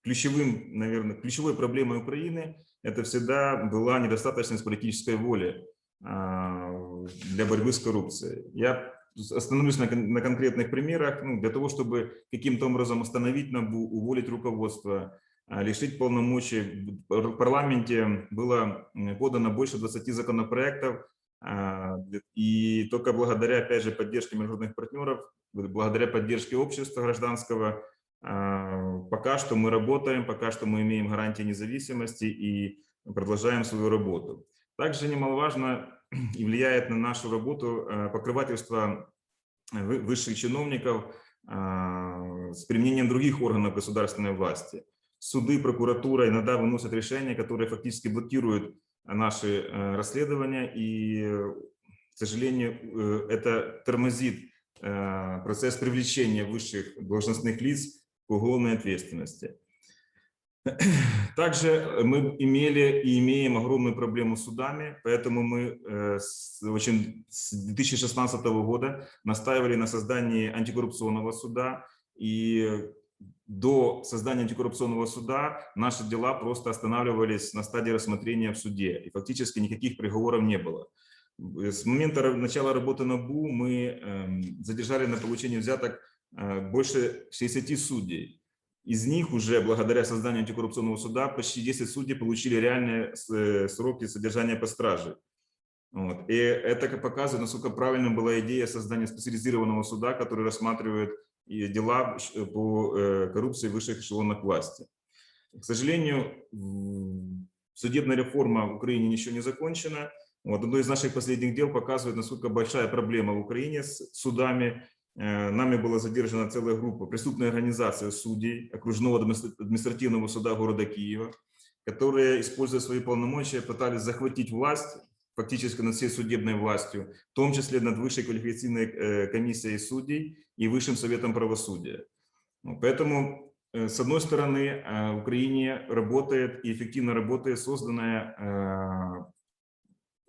Ключевой проблемой Украины это всегда была недостаточность политической воли для борьбы с коррупцией. Я остановлюсь на конкретных примерах, для того, чтобы каким-то образом остановить НАБУ, уволить руководство, лишить полномочий. В парламенте было подано больше 20 законопроектов, и только благодаря, опять же, поддержке международных партнеров, благодаря поддержке общества гражданского, пока что мы работаем, пока что мы имеем гарантии независимости и продолжаем свою работу. Также немаловажно и влияет на нашу работу покрывательство высших чиновников с применением других органов государственной власти. Суды, прокуратура иногда выносят решения, которые фактически блокируют наши расследования, и, к сожалению, это тормозит процесс привлечения высших должностных лиц к уголовной ответственности. Также мы имели и имеем огромную проблему с судами, поэтому мы с 2016 года настаивали на создании антикоррупционного суда, и до создания антикоррупционного суда наши дела просто останавливались на стадии рассмотрения в суде, и фактически никаких приговоров не было. С момента начала работы НАБУ мы задержали на получение взяток больше 60 судей. Из них уже благодаря созданию антикоррупционного суда почти 10 судей получили реальные сроки содержания под стражей. Вот. И это показывает, насколько правильной была идея создания специализированного суда, который рассматривает дела по коррупции в высших эшелонах власти. К сожалению, судебная реформа в Украине еще не закончена. Вот. Одно из наших последних дел показывает, насколько большая проблема в Украине с судами. Нами была задержана целая группа, преступная организация судей окружного административного суда города Киева, которые, используя свои полномочия, пытались захватить власть, фактически над всей судебной властью, в том числе над Высшей квалификационной комиссией судей и Высшим советом правосудия. Поэтому, с одной стороны, в Украине работает и эффективно работает созданная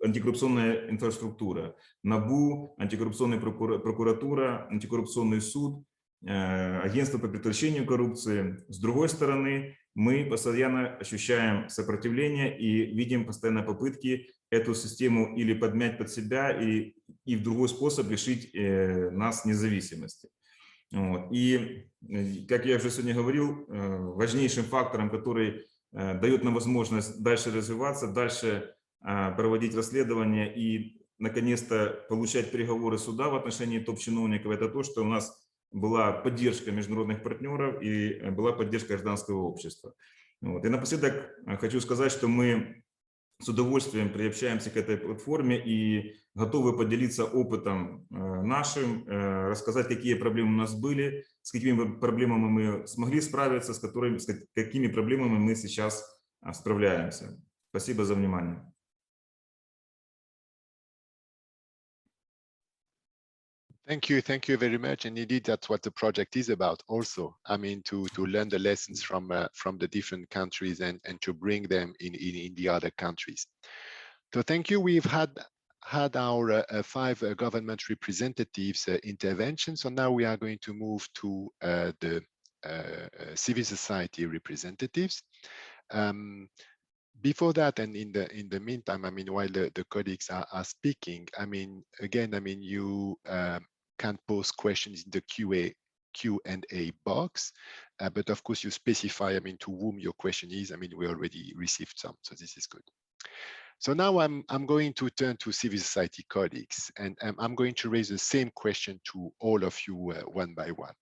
антикоррупционная инфраструктура. НАБУ, антикоррупционная прокуратура, антикоррупционный суд, агентство по предотвращению коррупции. С другой стороны, мы постоянно ощущаем сопротивление и видим постоянно попытки эту систему или подмять под себя, и в другой способ лишить нас независимости. Вот. И, как я уже сегодня говорил, важнейшим фактором, который дает нам возможность дальше развиваться, дальше проводить расследования и, наконец-то, получать приговоры суда в отношении топ-чиновников, это то, что у нас была поддержка международных партнеров и была поддержка гражданского общества. Вот. И напоследок хочу сказать, что мы с удовольствием приобщаемся к этой платформе и готовы поделиться опытом нашим, рассказать, какие проблемы у нас были, с какими проблемами мы смогли справиться, с какими проблемами мы сейчас справляемся. Спасибо за внимание. Thank you very much. And indeed, that's what the project is about also. I mean, to learn the lessons from the different countries and to bring them in the other countries. So thank you. We've had our 5 government representatives intervention. So now we are going to move to the civil society representatives. Before that, and in the meantime, I mean, while the colleagues are speaking, I mean, again, I mean, you can post questions in the Q&A box, but of course you specify, I mean, to whom your question is. I mean, we already received some, so this is good. So now I'm going to turn to civil society colleagues, and I'm going to raise the same question to all of you one by one.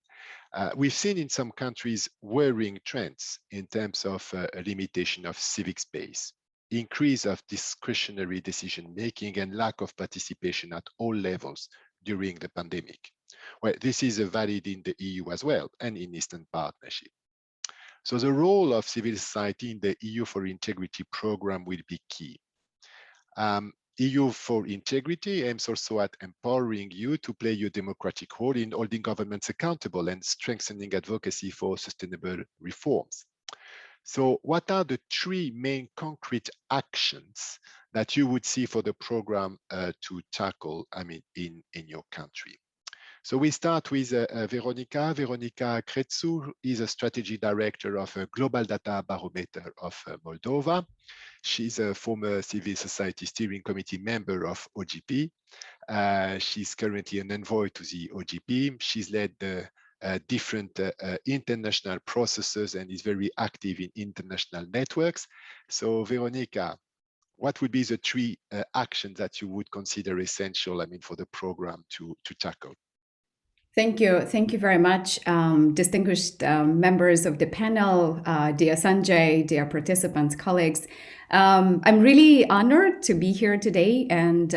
We've seen in some countries worrying trends in terms of a limitation of civic space, increase of discretionary decision-making, and lack of participation at all levels during the pandemic. Well, this is valid in the EU as well and in Eastern Partnership. So the role of civil society in the EU for Integrity program will be key. EU for Integrity aims also at empowering you to play your democratic role in holding governments accountable and strengthening advocacy for sustainable reforms. So what are the 3 main concrete actions that you would see for the program to tackle, I mean, in your country? So we start with Veronika. Veronika Kretsu is a strategy director of a Global Data Barometer of Moldova. She's a former civil society steering committee member of OGP. She's currently an envoy to the OGP. She's led the different international processes and is very active in international networks. So Veronika, what would be the 3 actions that you would consider essential, I mean, for the program to tackle? Thank you. Thank you very much, distinguished members of the panel, dear Sanjay, dear participants, colleagues. I'm really honored to be here today, and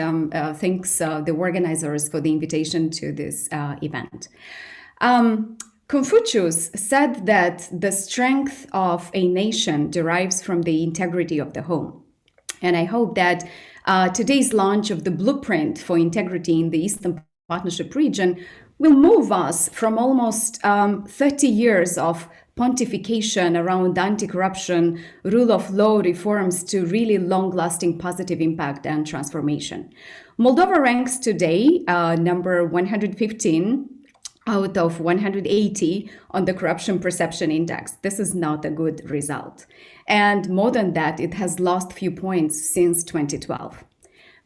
thanks the organizers for the invitation to this event. Confucius said that the strength of a nation derives from the integrity of the home. And I hope that today's launch of the blueprint for integrity in the Eastern Partnership region will move us from almost 30 years of pontification around anti-corruption, rule of law reforms to really long-lasting positive impact and transformation. Moldova ranks today number 115 out of 180 on the Corruption Perception Index. This is not a good result. And more than that, it has lost few points since 2012.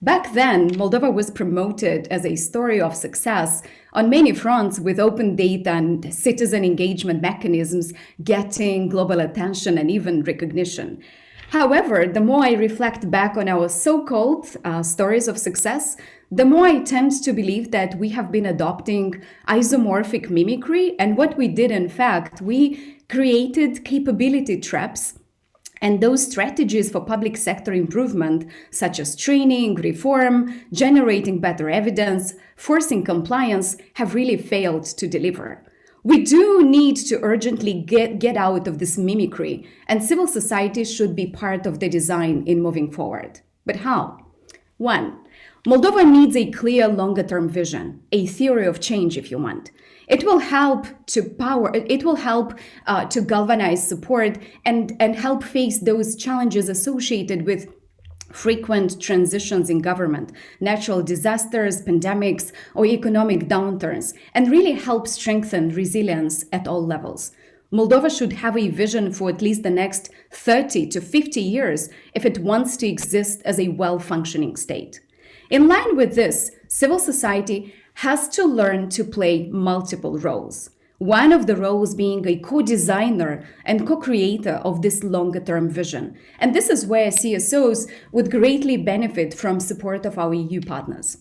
Back then, Moldova was promoted as a story of success on many fronts, with open data and citizen engagement mechanisms getting global attention and even recognition. However, the more I reflect back on our so-called stories of success, the more I tend to believe that we have been adopting isomorphic mimicry, and what we did, in fact, we created capability traps. And those strategies for public sector improvement, such as training, reform, generating better evidence, forcing compliance, have really failed to deliver. We do need to urgently get out of this mimicry, and civil society should be part of the design in moving forward. But how? 1. Moldova needs a clear longer-term vision, a theory of change, if you want. It will help to galvanize support and help face those challenges associated with frequent transitions in government, natural disasters, pandemics, or economic downturns, and really help strengthen resilience at all levels. Moldova should have a vision for at least the next 30 to 50 years if it wants to exist as a well-functioning state. In line with this, civil society has to learn to play multiple roles. One of the roles being a co-designer and co-creator of this longer-term vision. And this is where CSOs would greatly benefit from support of our EU partners.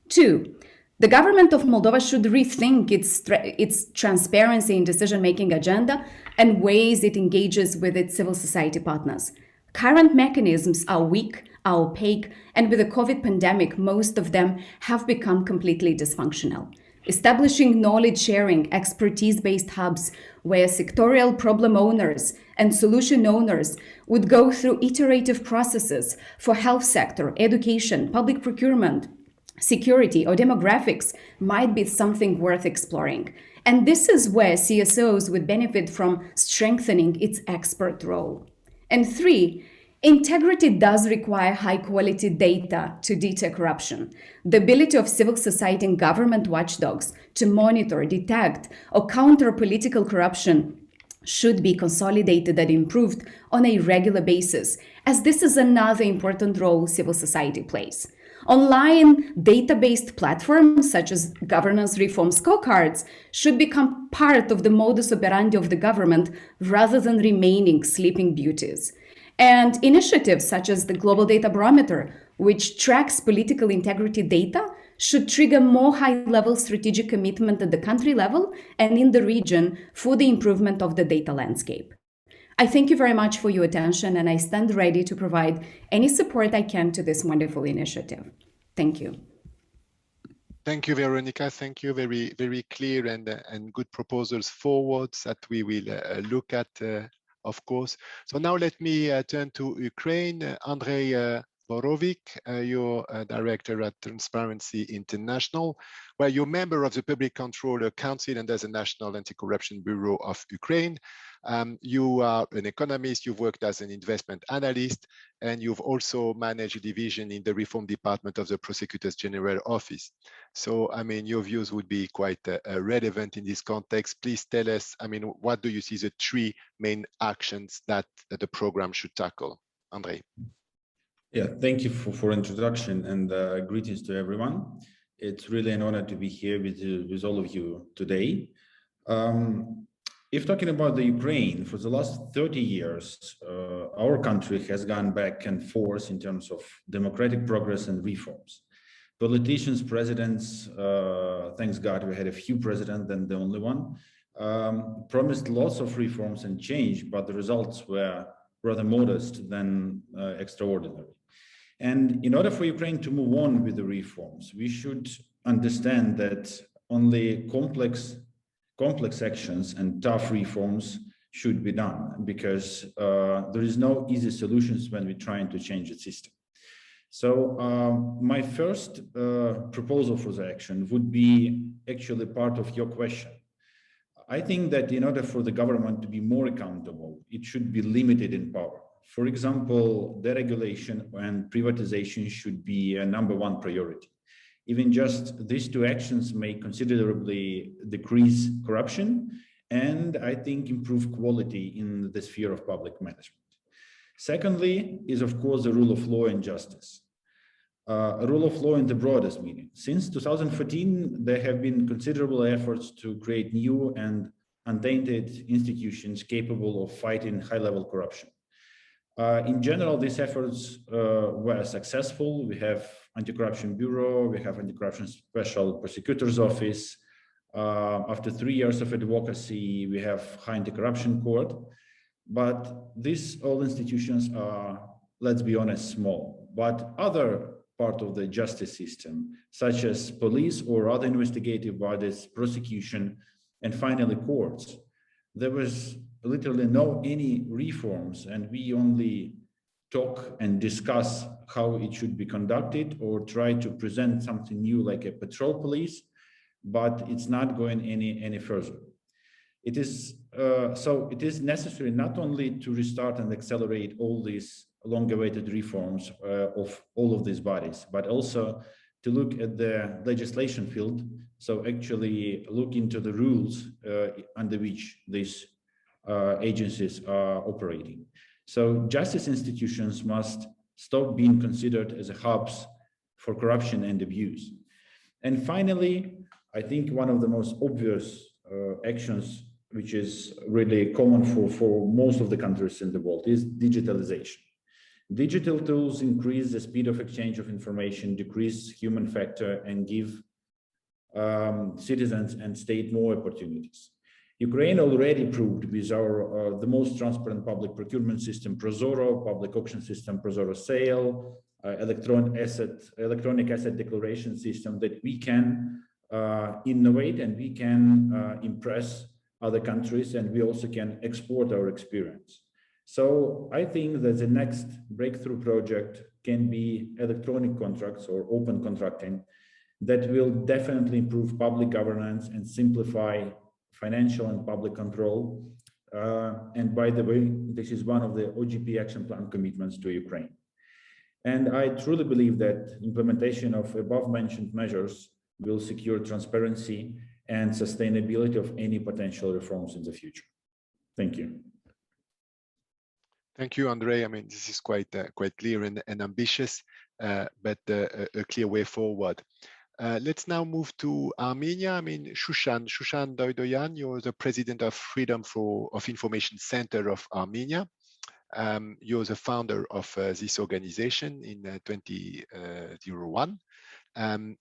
2, the government of Moldova should rethink its transparency in decision-making agenda and ways it engages with its civil society partners. Current mechanisms are weak, are opaque, and with the COVID pandemic, most of them have become completely dysfunctional. Establishing knowledge-sharing, expertise-based hubs where sectorial problem owners and solution owners would go through iterative processes for health sector, education, public procurement, security, or demographics might be something worth exploring. And this is where CSOs would benefit from strengthening its expert role. And 3, integrity does require high-quality data to deter corruption. The ability of civil society and government watchdogs to monitor, detect, or counter political corruption should be consolidated and improved on a regular basis, as this is another important role civil society plays. Online data-based platforms such as governance reform scorecards should become part of the modus operandi of the government rather than remaining sleeping beauties. And initiatives such as the Global Data Barometer, which tracks political integrity data, should trigger more high-level strategic commitment at the country level and in the region for the improvement of the data landscape. I thank you very much for your attention, and I stand ready to provide any support I can to this wonderful initiative. Thank you. Thank you, Veronica. Thank you. Very, very clear and good proposals forwards that we will look at, of course. So now let me turn to Ukraine. Andrei Borovik, you're director at Transparency International, where you're member of the Public Controller Council and as a National Anti-Corruption Bureau of Ukraine. You are an economist, you've worked as an investment analyst, and you've also managed a division in the reform department of the Prosecutors General Office. So, I mean, your views would be quite relevant in this context. Please tell us, I mean, what do you see the 3 main actions that the program should tackle? Andrei. Yeah, thank you for introduction, and greetings to everyone. It's really an honor to be here with all of you today. If talking about the Ukraine, for the last 30 years, our country has gone back and forth in terms of democratic progress and reforms. Politicians, presidents, thanks God we had a few presidents than the only one, promised lots of reforms and change, but the results were rather modest than extraordinary. And in order for Ukraine to move on with the reforms, we should understand that only complex actions and tough reforms should be done, because there is no easy solutions when we're trying to change the system. So my first proposal for the action would be actually part of your question. I think that in order for the government to be more accountable, it should be limited in power. For example, deregulation and privatization should be a #1 priority. Even just these two actions may considerably decrease corruption and I think improve quality in the sphere of public management. Secondly is, of course, the rule of law and justice. A rule of law in the broadest meaning. Since 2014, there have been considerable efforts to create new and untainted institutions capable of fighting high-level corruption. In general, these efforts were successful. We have Anti-Corruption Bureau, we have Anti-Corruption Special Prosecutors Office. After 3 years of advocacy, we have High Anti-Corruption Court. But these all institutions are, let's be honest, small. But other part of the justice system, such as police or other investigative bodies, prosecution, and finally courts, there was literally no any reforms, and we only talk and discuss how it should be conducted or try to present something new like a patrol police, but it's not going any further. It is so it is necessary not only to restart and accelerate all these long-awaited reforms of all of these bodies, but also to look at the legislation field. So actually look into the rules under which these agencies are operating. So justice institutions must stop being considered as hubs for corruption and abuse. And finally, I think one of the most obvious actions, which is really common for most of the countries in the world, is digitalization. Digital tools increase the speed of exchange of information, decrease human factor, and give citizens and state more opportunities. Ukraine already proved with our the most transparent public procurement system, Prozoro, public auction system, Prozoro Sale, electronic asset declaration system, that we can innovate and we can impress other countries, and we also can export our experience. So I think that the next breakthrough project can be electronic contracts or open contracting that will definitely improve public governance and simplify financial and public control. And by the way, this is one of the OGP action plan commitments to Ukraine. And I truly believe that implementation of above mentioned measures will secure transparency and sustainability of any potential reforms in the future. Thank you. Thank you, Andrei. I mean, this is quite clear and ambitious, but a clear way forward. Let's now move to Armenia. I mean, Shushan Doidoyan, you're the president of Freedom of Information Center of Armenia. You're the founder of this organization in 2001.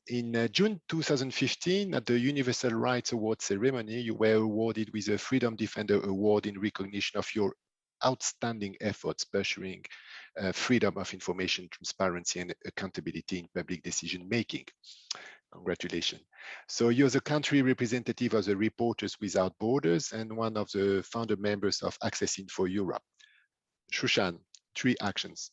In June 2015, at the Universal Rights Award ceremony, you were awarded with a Freedom Defender Award in recognition of your outstanding efforts pursuing freedom of information, transparency, and accountability in public decision-making. Congratulations. So you're the country representative of the Reporters Without Borders and one of the founder members of Access Info Europe. Shushan, 3 actions.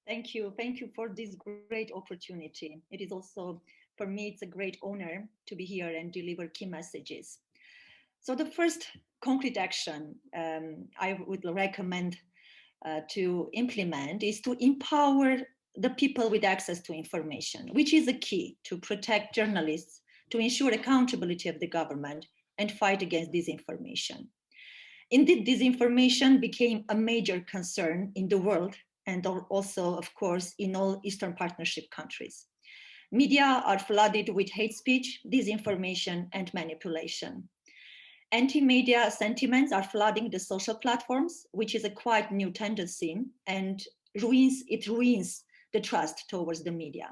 Thank you. Thank you for this great opportunity. It is also, for me, it's a great honor to be here and deliver key messages. So the first concrete action I would recommend to implement is to empower the people with access to information, which is a key to protect journalists, to ensure accountability of the government, and fight against disinformation. Indeed, disinformation became a major concern in the world and also, of course, in all Eastern Partnership countries. Media are flooded with hate speech, disinformation, and manipulation. Anti-media sentiments are flooding the social platforms, which is a quite new tendency, and it ruins the trust towards the media.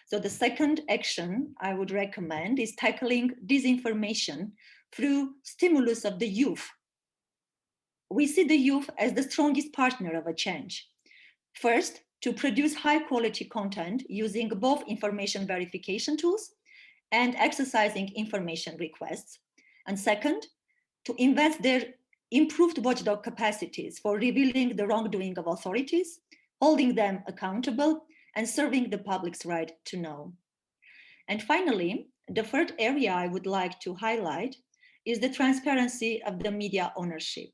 So the second action I would recommend is tackling disinformation through stimulus of the youth. We see the youth as the strongest partner of a change. First, to produce high quality content using both information verification tools and exercising information requests. And second, to invest their improved watchdog capacities for revealing the wrongdoing of authorities, holding them accountable, and serving the public's right to know. And finally, the third area I would like to highlight is the transparency of the media ownership.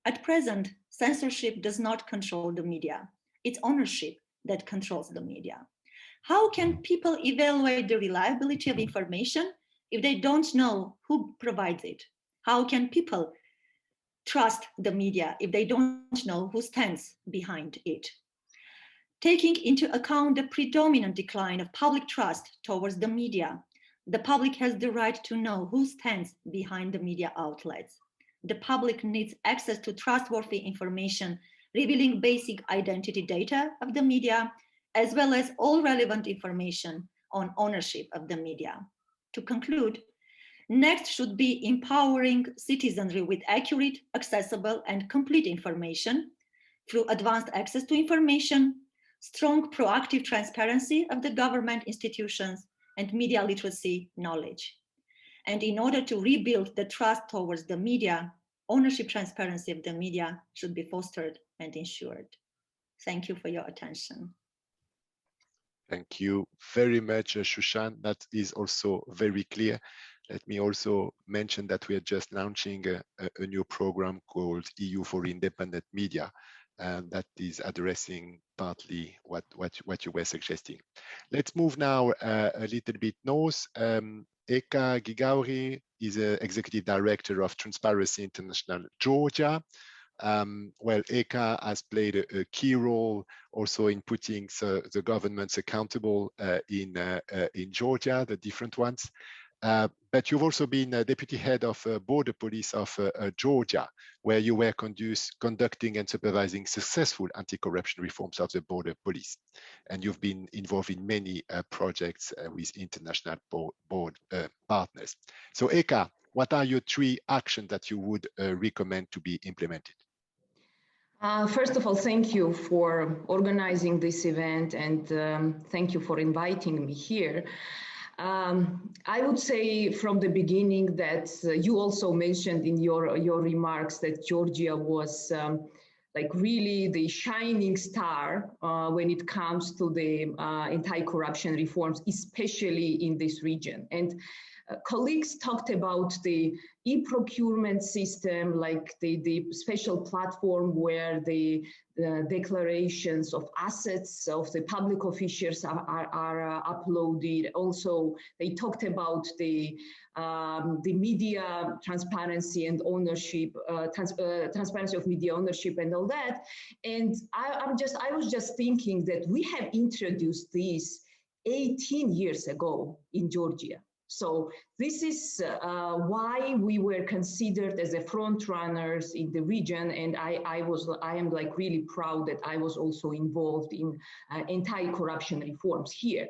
At present, censorship does not control the media. It's ownership that controls the media. How can people evaluate the reliability of information if they don't know who provides it? How can people trust the media if they don't know who stands behind it? Taking into account the predominant decline of public trust towards the media, the public has the right to know who stands behind the media outlets. The public needs access to trustworthy information revealing basic identity data of the media, as well as all relevant information on ownership of the media. To conclude, next should be empowering citizenry with accurate, accessible, and complete information through advanced access to information, strong proactive transparency of the government institutions, and media literacy knowledge. And in order to rebuild the trust towards the media, ownership transparency of the media should be fostered and ensured. Thank you for your attention. Thank you very much, Shushan. That is also very clear. Let me also mention that we are just launching a new program called EU for Independent Media, and that is addressing partly what you were suggesting. Let's move now a little bit north. Eka Gigauri is an Executive Director of Transparency International Georgia. Well, Eka has played a key role also in putting the governments accountable in Georgia, the different ones. But you've also been Deputy Head of Border Police of Georgia, where you were conducting and supervising successful anti-corruption reforms of the border police. And you've been involved in many projects with international board partners. So Eka, what are your 3 actions that you would recommend to be implemented? First of all, thank you for organizing this event, and thank you for inviting me here. I would say from the beginning that you also mentioned in your remarks that Georgia was like really the shining star when it comes to the anti-corruption reforms, especially in this region. And colleagues talked about the e-procurement system, like the special platform where the declarations of assets of the public officials are uploaded. Also, they talked about the media transparency and ownership, transparency of media ownership and all that. And I was just thinking that we have introduced this 18 years ago in Georgia. So this is why we were considered as the front runners in the region, and I am like really proud that I was also involved in anti-corruption reforms here.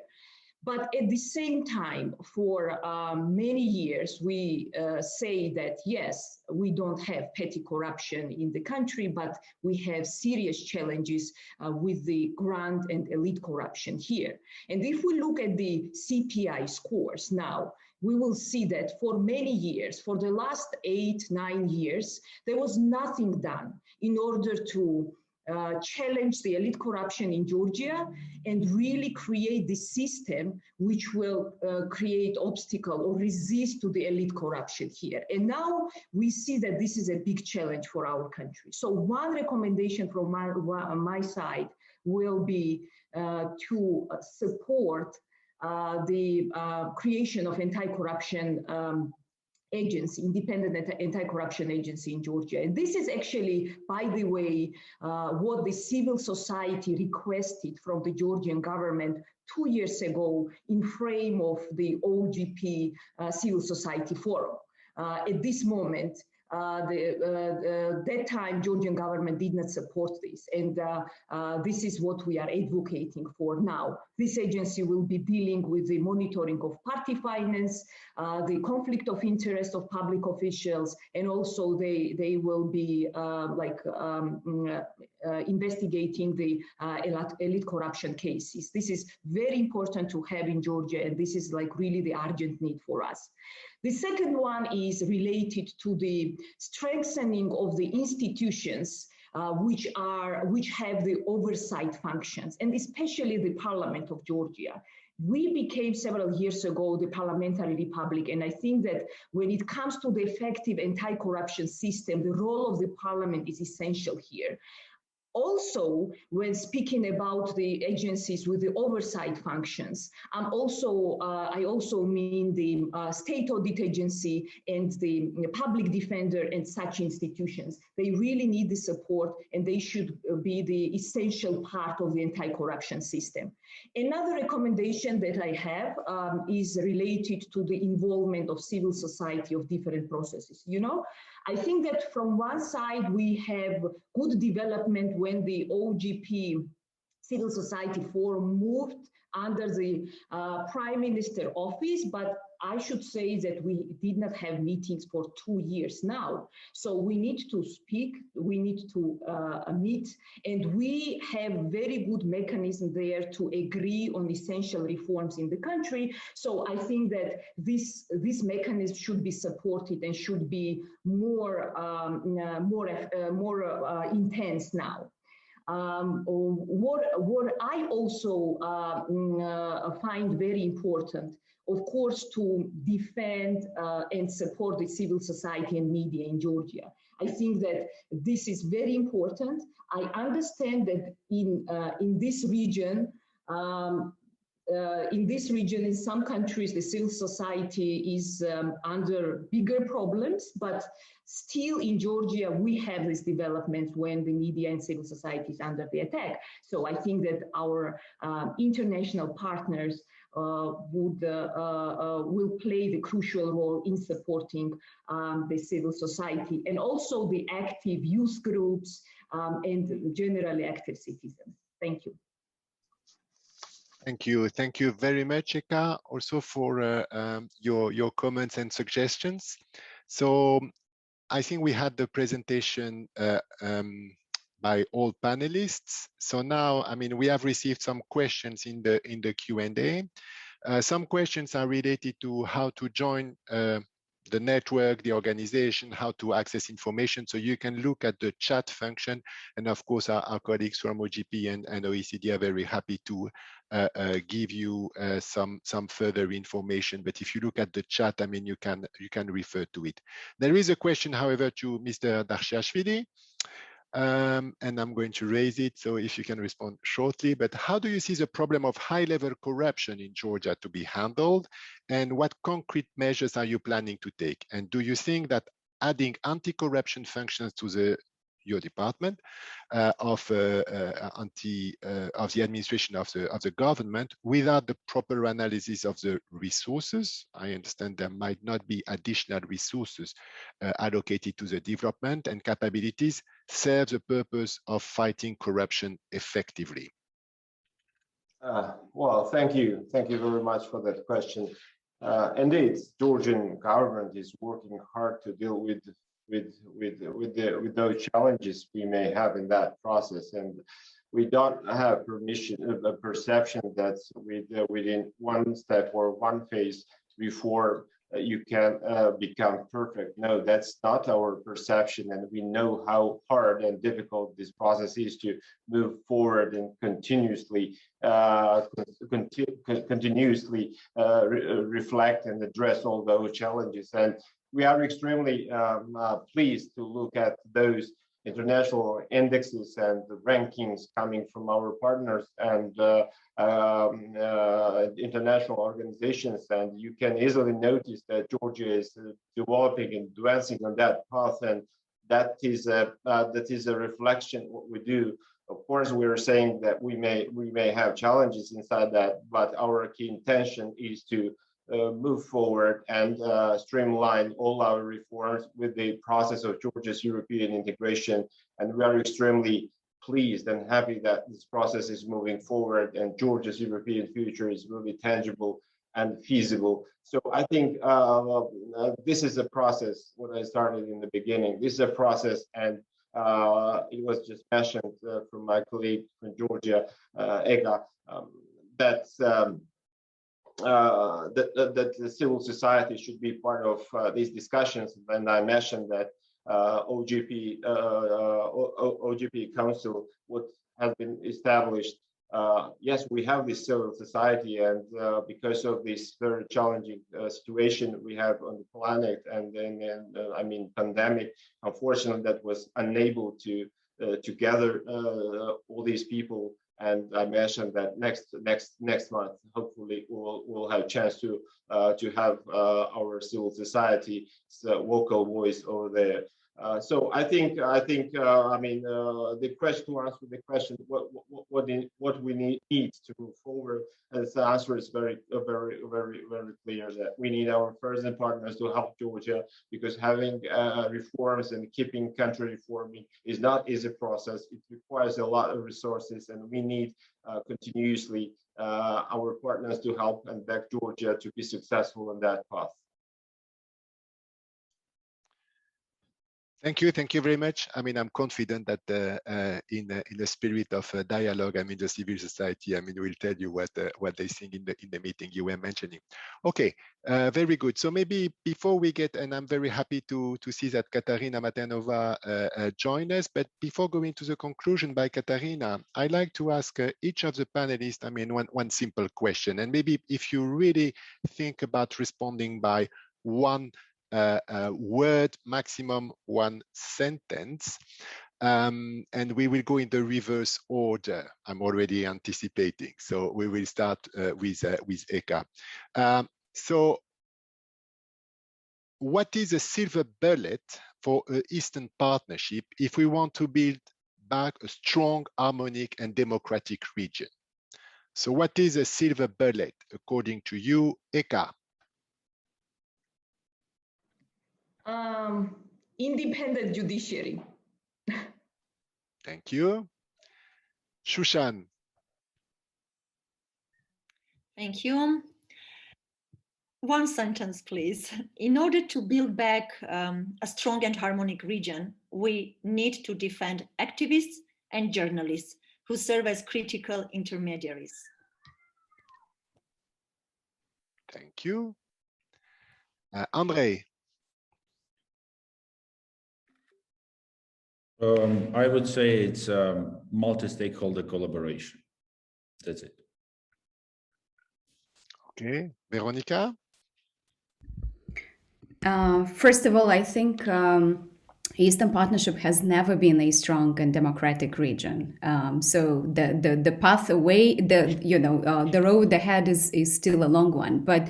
But at the same time, for many years, we say that, yes, we don't have petty corruption in the country, but we have serious challenges with the grand and elite corruption here. And if we look at the CPI scores now, we will see that for many years, for the last 8-9 years, there was nothing done in order to challenge the elite corruption in Georgia and really create the system which will create obstacle or resist to the elite corruption here. And now we see that this is a big challenge for our country. So one recommendation from my side will be to support the creation of anti-corruption agency, independent anti-corruption agency in Georgia. And this is actually, by the way, what the civil society requested from the Georgian government 2 years ago in frame of the OGP Civil Society Forum. At this moment, that time Georgian government did not support this, and this is what we are advocating for now. This agency will be dealing with the monitoring of party finance, the conflict of interest of public officials, and also they will be investigating the elite corruption cases. This is very important to have in Georgia, and this is like really the urgent need for us. The second one is related to the strengthening of the institutions which have the oversight functions, and especially the Parliament of Georgia. We became several years ago the parliamentary republic, and I think that when it comes to the effective anti-corruption system, the role of the parliament is essential here. Also, when speaking about the agencies with the oversight functions, I also mean the state audit agency and the public defender and such institutions. They really need the support, and they should be the essential part of the anti-corruption system. Another recommendation that I have is related to the involvement of civil society of different processes. You know, I think that from one side we have good development when the OGP Civil Society Forum moved under the Prime Minister office, but I should say that we did not have meetings for 2 years now. So we need to speak, we need to meet, and we have very good mechanism there to agree on essential reforms in the country. So I think that this mechanism should be supported and should be more intense now. What I also find very important, of course, to defend and support the civil society and media in Georgia. I think that this is very important. I understand that in this region, in some countries, the civil society is under bigger problems, but still in Georgia, we have this development when the media and civil society is under the attack. So I think that our international partners will play the crucial role in supporting the civil society and also the active youth groups and generally active citizens. Thank you. Thank you. Thank you very much, Eka, also for your comments and suggestions. So I think we had the presentation by all panelists. So now, I mean, we have received some questions in the Q&A. Some questions are related to how to join the network, the organization, how to access information. So you can look at the chat function. And of course, our colleagues from OGP and OECD are very happy to give you some further information. But if you look at the chat, I mean, you can refer to it. There is a question, however, to Mr. Darshashvili. And I'm going to raise it, so if you can respond shortly. But how do you see the problem of high-level corruption in Georgia to be handled? And what concrete measures are you planning to take? And do you think that adding anti-corruption functions to your department of the administration of the government without the proper analysis of the resources? I understand there might not be additional resources allocated to the development and capabilities serve the purpose of fighting corruption effectively? Well, thank you. Thank you very much for that question. Indeed, Georgian government is working hard to deal with those challenges we may have in that process, and we don't have a perception that within one step or one phase before you can become perfect. No, that's not our perception, and we know how hard and difficult this process is to move forward and continuously reflect and address all those challenges. And we are extremely pleased to look at those international indexes and the rankings coming from our partners and international organizations. And you can easily notice that Georgia is developing and advancing on that path. And that is a reflection of what we do. Of course, we are saying that we may have challenges inside that, but our key intention is to move forward and streamline all our reforms with the process of Georgia's European integration. And we are extremely pleased and happy that this process is moving forward and Georgia's European future is really tangible and feasible. So I think this is a process, what I started in the beginning. This is a process, and it was just mentioned from my colleague from Georgia, Eka, that the civil society should be part of these discussions. And I mentioned that OGP Council, what has been established. Yes, we have this civil society, and because of this very challenging situation we have on the planet, and then I mean pandemic, unfortunately, that was unable to gather all these people. And I mentioned that next month, hopefully, we'll have a chance to have our civil society vocal voice over there. So I think I mean the question, to answer the question, what we need to move forward, and the answer is very clear that we need our friends and partners to help Georgia, because having reforms and keeping country reforming is not easy process. It requires a lot of resources, and we need continuously our partners to help and back Georgia to be successful on that path. Thank you very much. I mean, I'm confident that in the spirit of dialogue, I mean, the civil society, I mean, will tell you what they think in the meeting you were mentioning. Okay, very good. So maybe before we get, and I'm very happy to see that Katarina Maternova joined us, but before going to the conclusion by Katarina, I'd like to ask each of the panelists, I mean, one simple question, and maybe if you really think about responding by one word, maximum one sentence, and we will go in the reverse order. I'm already anticipating, so we will start with Eka. So, what is a silver bullet for an Eastern Partnership if we want to build back a strong, harmonic, and democratic region? So, what is a silver bullet according to you, Eka? Independent judiciary. Thank you. Shushan. Thank you. One sentence, please. In order to build back a strong and harmonic region, we need to defend activists and journalists who serve as critical intermediaries. Thank you. Andrei. I would say it's multi-stakeholder collaboration. That's it. Okay, Veronica? First of all, I think Eastern Partnership has never been a strong and democratic region. So the path away, the road ahead is still a long one. But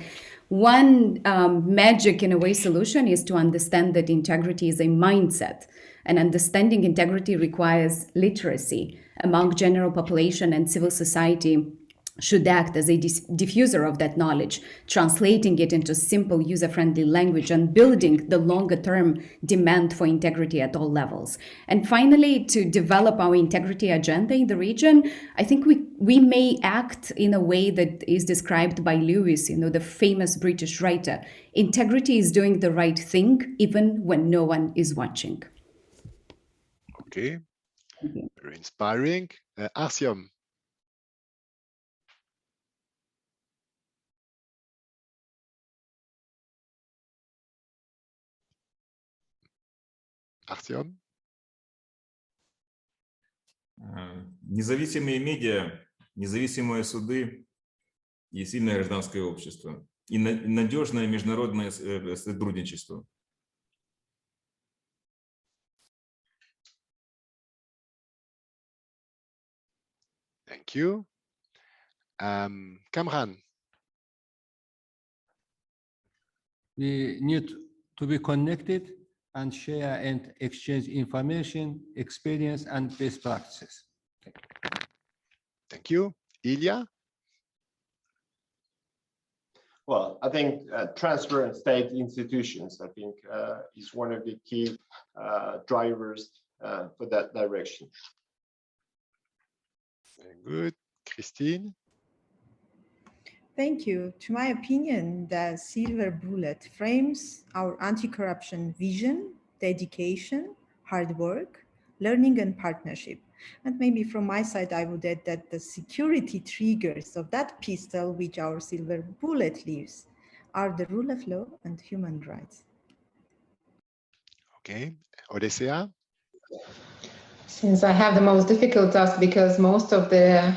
one magic, in a way, solution is to understand that integrity is a mindset. And understanding integrity requires literacy among general population, and civil society should act as a diffuser of that knowledge, translating it into simple, user-friendly language and building the longer-term demand for integrity at all levels. And finally, to develop our integrity agenda in the region, I think we may act in a way that is described by Lewis, the famous British writer. Integrity is doing the right thing even when no one is watching. Okay, very inspiring. Artyom. Artyom. Независимые медиа, независимые суды и сильное гражданское общество. И надежное международное сотрудничество. Thank you. Kamran. We need to be connected and share and exchange information, experience, and best practices. Thank you. Ilya? Well, I think transparent state institutions, I think, is one of the key drivers for that direction. Very good. Christine? Thank you. To my opinion, the silver bullet frames our anti-corruption vision, dedication, hard work, learning, and partnership. And maybe from my side, I would add that the security triggers of that pistol which our silver bullet leaves are the rule of law and human rights. Okay. Odysseia? Since I have the most difficult task because most of the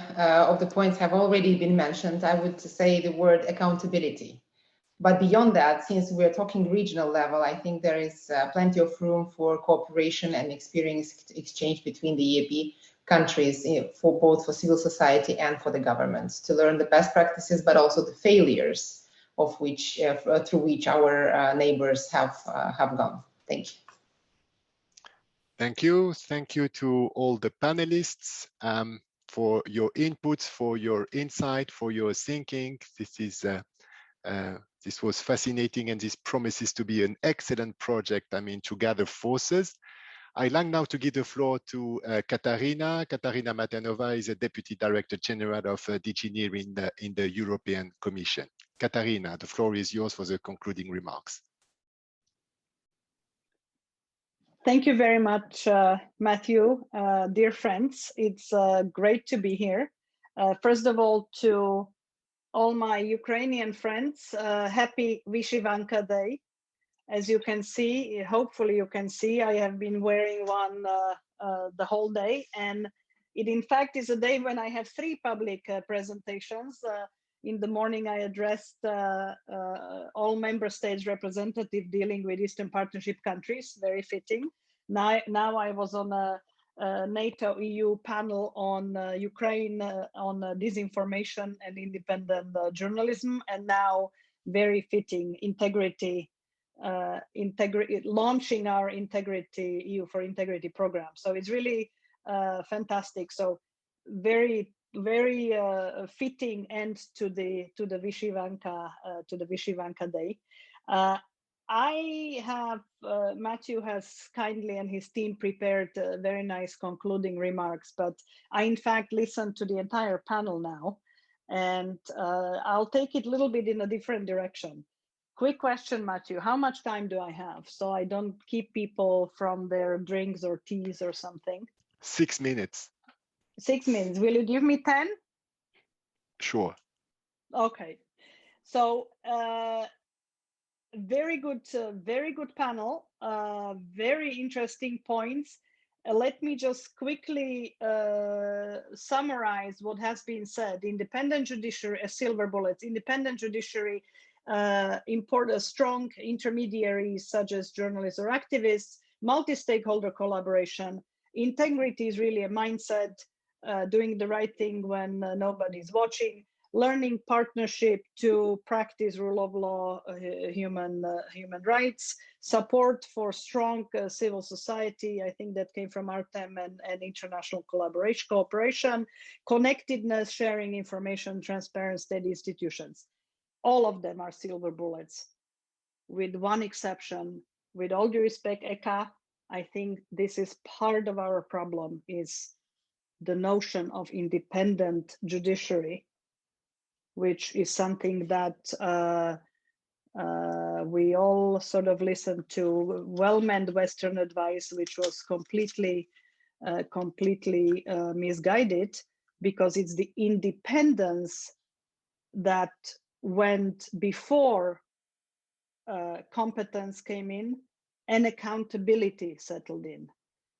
points have already been mentioned, I would say the word accountability. But beyond that, since we're talking regional level, I think there is plenty of room for cooperation and experience exchange between the EAP countries for both for civil society and for the governments to learn the best practices, but also the failures of which through which our neighbors have gone. Thank you. Thank you. Thank you to all the panelists for your inputs, for your insight, for your thinking. This was fascinating, and this promises to be an excellent project, I mean, to gather forces. I'd like now to give the floor to Katarina. Katarina Matanova is a Deputy Director General of DG NIR in the European Commission. Katarina, the floor is yours for the concluding remarks. Thank you very much, Matthew. Dear friends, it's great to be here. First of all, to all my Ukrainian friends, happy Vyshyvanka Day. As you can see, hopefully you can see, I have been wearing one the whole day. And it in fact is a day when I have 3 public presentations. In the morning, I addressed all member states representative dealing with Eastern Partnership countries, very fitting. Now I was on a NATO EU panel on Ukraine on disinformation and independent journalism, and now very fitting integrity, launching our integrity EU for integrity program. So it's really fantastic. So very fitting end to the Vyshyvanka Day. I have Matthew has kindly and his team prepared very nice concluding remarks, but I in fact listened to the entire panel now, and I'll take it a little bit in a different direction. Quick question, Matthew, how much time do I have so I don't keep people from their drinks or teas or something? 6 minutes. 6 minutes. Will you give me 10? Sure. Okay. So very good panel, very interesting points. Let me just quickly summarize what has been said. Independent judiciary, a silver bullet. Independent judiciary import a strong intermediaries such as journalists or activists, multi-stakeholder collaboration. Integrity is really a mindset, doing the right thing when nobody's watching. Learning partnership to practice rule of law, human rights, support for strong civil society. I think that came from Artem and international cooperation, connectedness, sharing information, transparent, steady institutions. All of them are silver bullets, with one exception. With all due respect, Eka, I think this is part of our problem, is the notion of independent judiciary, which is something that we all sort of listened to well-meant Western advice, which was completely misguided, because it's the independence that went before competence came in and accountability settled in.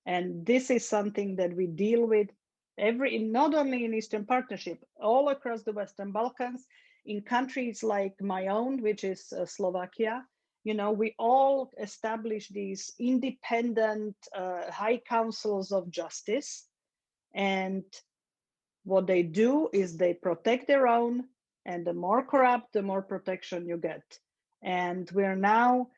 And this is something that we deal with not only in Eastern Partnership, all across the Western Balkans, in countries like my own, which is Slovakia. You know, we all establish these independent high councils of justice, and what they do is they protect their own, and the more corrupt, the more protection you get. And we're now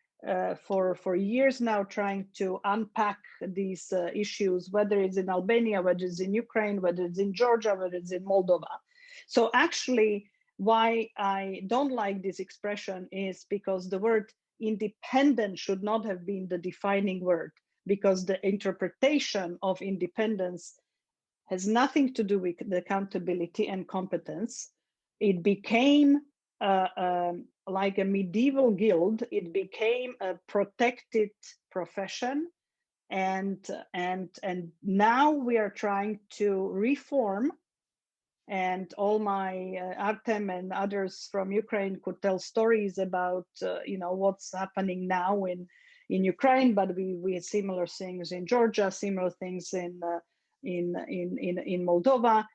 for years now trying to unpack these issues, whether it's in Albania, whether it's in Ukraine, whether it's in Georgia, whether it's in Moldova. So actually, why I don't like this expression is because the word independent should not have been the defining word, because the interpretation of independence has nothing to do with the accountability and competence. It became like a medieval guild. It became a protected profession, and now we are trying to reform. And all my Artem and others from Ukraine could tell stories about you know, what's happening now in Ukraine, but we had similar things in Georgia, similar things in Moldova.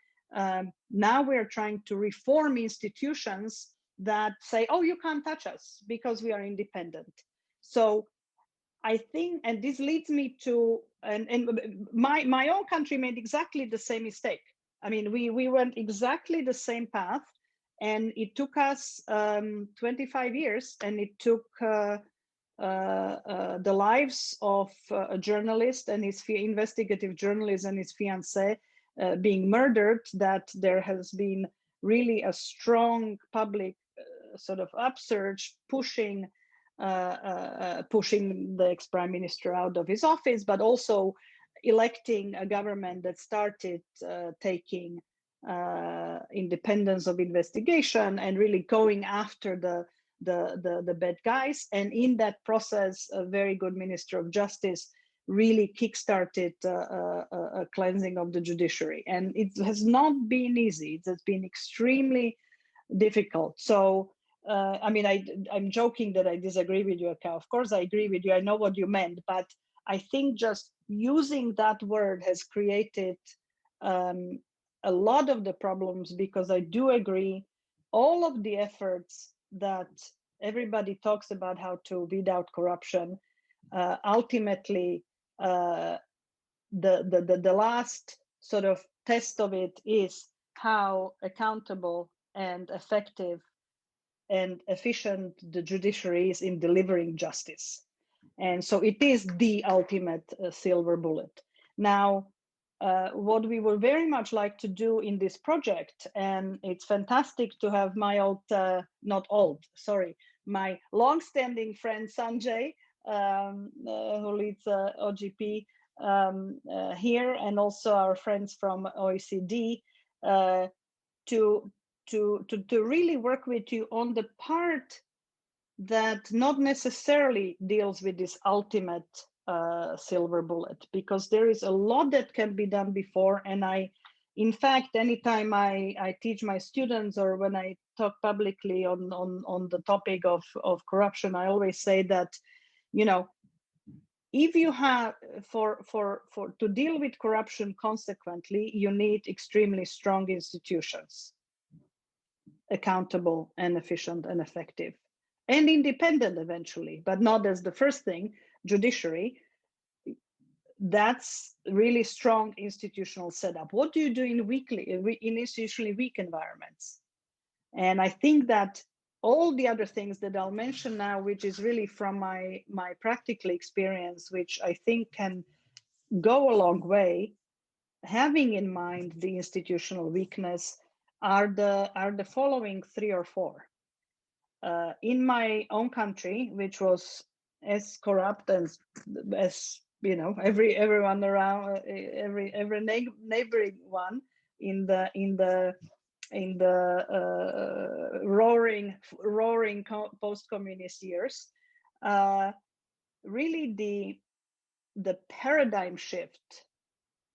Now we're trying to reform institutions that say, oh, you can't touch us because we are independent. So I think, and this leads me to, and my own country made exactly the same mistake. I mean, we went exactly the same path, and it took us 25 years, and it took the lives of a journalist and his investigative journalist and his fiancée being murdered, that there has been really a strong public sort of upsurge pushing the ex-prime minister out of his office, but also electing a government that started taking independence of investigation and really going after the bad guys. And in that process, a very good Minister of Justice really kickstarted a cleansing of the judiciary. And it has not been easy. It has been extremely difficult. So, I mean, I'm joking that I disagree with you, Aka. Of course, I agree with you. I know what you meant, but I think just using that word has created a lot of the problems, because I do agree all of the efforts that everybody talks about how to weed out corruption, ultimately the last sort of test of it is how accountable and effective and efficient the judiciary is in delivering justice. And so it is the ultimate silver bullet. Now, what we would very much like to do in this project, and it's fantastic to have my my long-standing friend Sanjay, who leads OGP here, and also our friends from OECD, to really work with you on the part that not necessarily deals with this ultimate silver bullet, because there is a lot that can be done before. And in fact, anytime I teach my students, or when I talk publicly on the topic of corruption, I always say that, you know, if you have to deal with corruption consequently, you need extremely strong institutions, accountable and efficient and effective and independent eventually, but not as the first thing. Judiciary, that's really strong institutional setup. What do you do in institutionally weak environments? And I think that all the other things that I'll mention now, which is really from my practical experience, which I think can go a long way, having in mind the institutional weakness, are the following 3 or 4. In my own country, which was as corrupt as you know, everyone around, every neighboring one in the roaring post-communist years, really the paradigm shift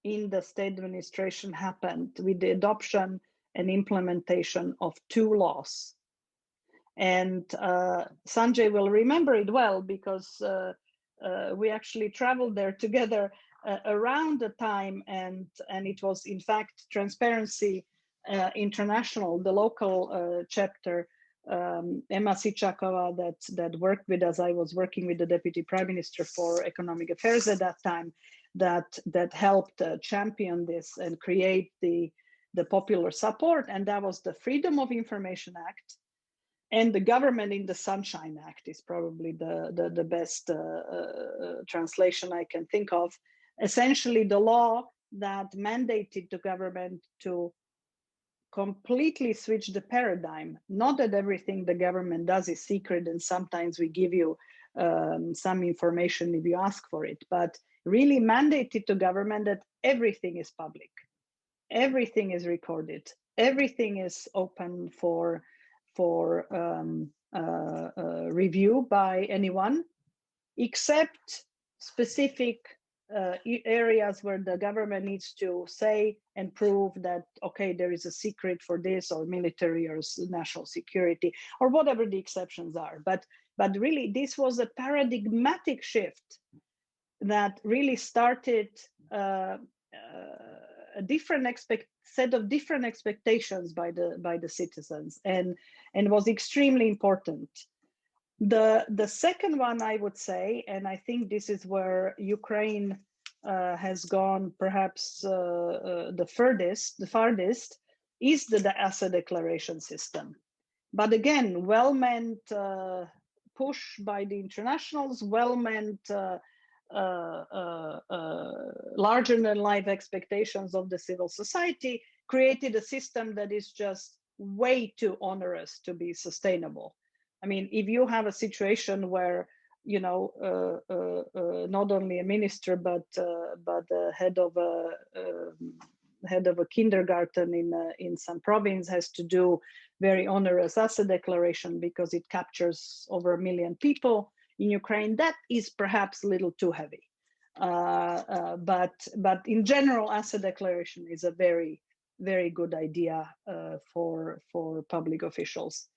in the state administration happened with the adoption and implementation of 2 laws. And Sanjay will remember it well, because we actually traveled there together around the time, and it was in fact Transparency International, the local chapter, Emma Sichakova, that worked with us. I was working with the Deputy Prime Minister for Economic Affairs at that time, that helped champion this and create the popular support. And that was the Freedom of Information Act. And the Government in the Sunshine Act is probably the best translation I can think of. Essentially, the law that mandated the government to completely switch the paradigm. Not that everything the government does is secret, and sometimes we give you some information if you ask for it, but really mandated to government that everything is public, everything is recorded, everything is open for review by anyone, except specific areas where the government needs to say and prove that, okay, there is a secret for this, or military, or national security, or whatever the exceptions are. But But really, this was a paradigmatic shift that really started a different set of different expectations by the citizens, and was extremely important. The second one, I would say, and I think this is where Ukraine has gone perhaps the farthest, is the asset declaration system. But again, well-meant push by the internationals, well-meant larger than life expectations of the civil society created a system that is just way too onerous to be sustainable. I mean, if you have a situation where, you know, not only a minister but the head of a kindergarten in some province has to do very onerous asset declaration because it captures over 1 million people in Ukraine, that is perhaps a little too heavy. But in general, asset declaration is a very, very good idea for public officials.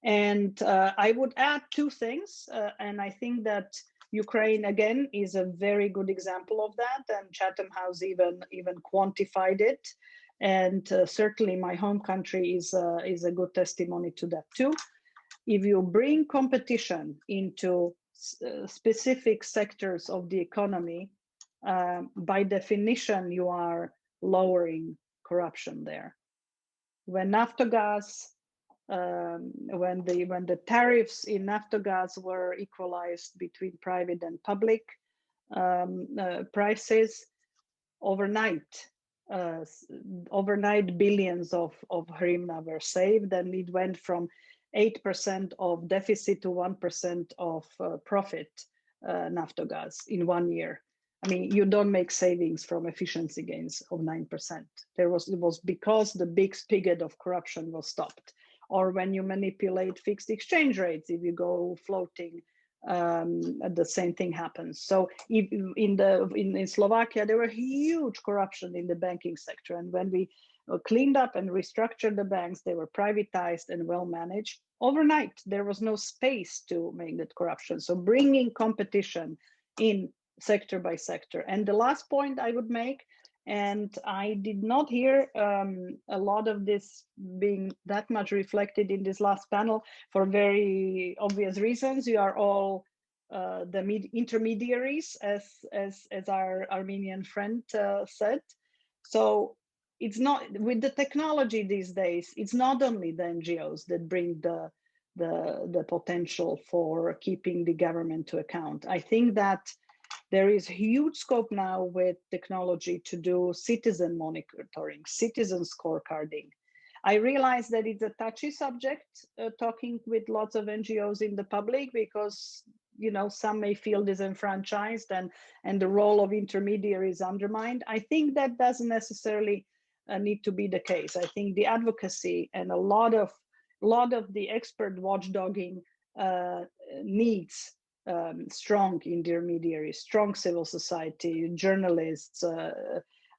And I would add two things, and I think that Ukraine again is a very good example of that, and Chatham House even quantified it, and certainly my home country is a good testimony to that too. If you bring competition into specific sectors of the economy, by definition you are lowering corruption there. When Naftogaz, when the tariffs in Naftogaz were equalized between private and public prices, overnight billions of hryvnia were saved, and it went from 8% of deficit to 1% of profit, Naftogaz, in 1 year. I mean, you don't make savings from efficiency gains of 9%. It was because the big spigot of corruption was stopped. Or when you manipulate fixed exchange rates, if you go floating, the same thing happens. So in Slovakia, there were huge corruption in the banking sector. And when we cleaned up and restructured the banks, they were privatized and well managed. Overnight, there was no space to make that corruption. So bringing competition in sector by sector. And the last point I would make, and I did not hear a lot of this being that much reflected in this last panel for very obvious reasons. You are all the intermediaries, as our Armenian friend said. So it's not, with the technology these days, it's not only the NGOs that bring the potential for keeping the government to account. I think that there is huge scope now with technology to do citizen monitoring, citizen scorecarding. I realize that it's a touchy subject, talking with lots of NGOs in the public, because, you know, some may feel disenfranchised and the role of intermediaries undermined. I think that doesn't necessarily need to be the case. I think the advocacy and a lot of the expert watchdogging needs strong intermediaries, strong civil society, journalists.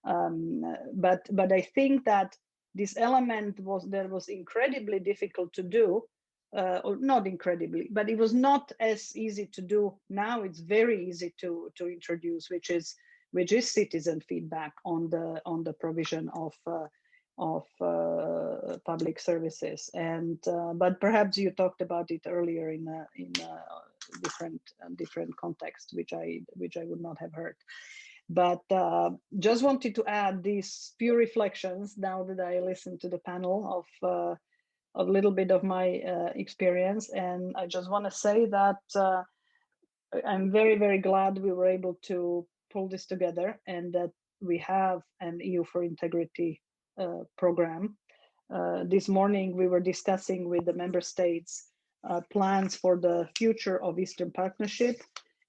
But I think that this element was incredibly difficult to do, or not incredibly, but it was not as easy to do. Now it's very easy to introduce, which is citizen feedback on the provision of public services. And but perhaps you talked about it earlier in different context, which I would not have heard. But just wanted to add these few reflections now that I listened to the panel of a little bit of my experience. And I just want to say that I'm very, very glad we were able to pull this together, and that we have an EU for Integrity program. This morning we were discussing with the member states plans for the future of Eastern Partnership.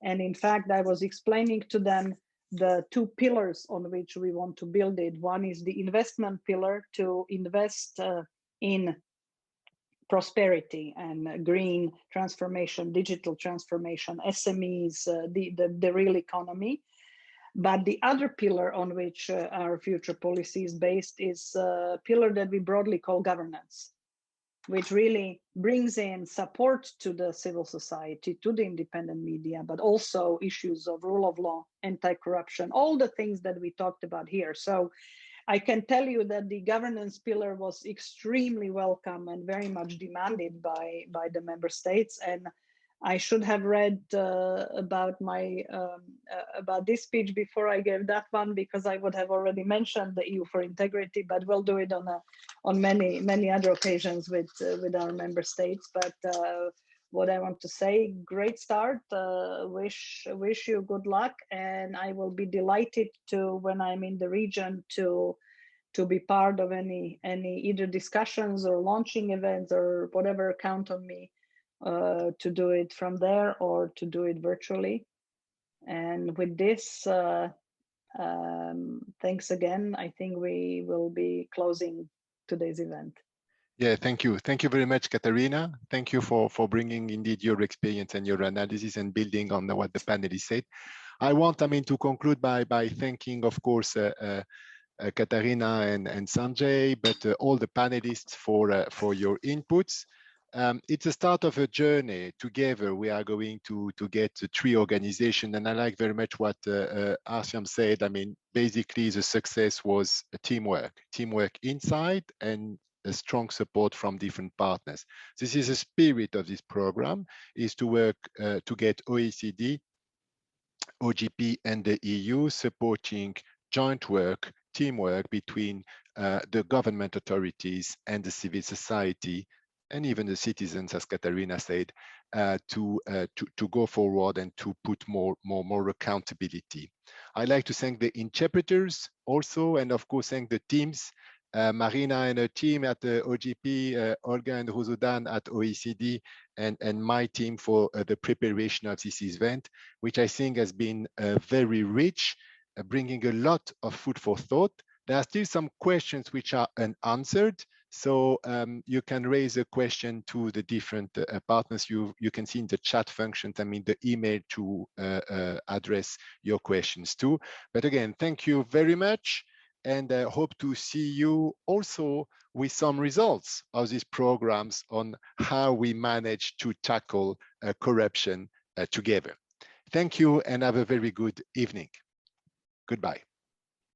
And in fact, I was explaining to them the two pillars on which we want to build it. One is the investment pillar, to invest in prosperity and green transformation, digital transformation, SMEs, the real economy. But the other pillar on which our future policy is based is a pillar that we broadly call governance. which really brings in support to the civil society, to the independent media, but also issues of rule of law, anti-corruption, all the things that we talked about here. So I can tell you that the governance pillar was extremely welcome and very much demanded by the member states. And I should have read about this speech before I gave that one, because I would have already mentioned the EU for integrity, but we'll do it on many other occasions with our member states. But what I want to say, great start. Wish you good luck, and I will be delighted to, when I'm in the region, to be part of any either discussions or launching events or whatever. Count on me to do it from there or to do it virtually. And with this, thanks again. I think we will be closing today's event. Yeah, thank you. Thank you very much, Katarina. Thank you for bringing indeed your experience and your analysis and building on what the panelists said. I want, to conclude by thanking, of course, Katarina and Sanjay, but all the panelists for your inputs. It's a start of a journey. Together, we are going to get the three organizations, and I like very much what Artyom said. Basically, the success was a teamwork inside and a strong support from different partners. This is the spirit of this program, is to work to get OECD, OGP, and the EU supporting joint work, teamwork between the government authorities and the civil society, and even the citizens, as Katarina said, to go forward and to put more accountability. I'd like to thank the interpreters also, and of course thank the teams, Marina and her team at the OGP, Olga and Ruzudan at OECD, and my team for the preparation of this event, which I think has been very rich, bringing a lot of food for thought. There are still some questions which are unanswered, so you can raise a question to the different partners. You can see in the chat function, the email to address your questions to. But again, thank you very much, and hope to see you also with some results of these programs on how we manage to tackle corruption together. Thank you, and have a very good evening. Goodbye.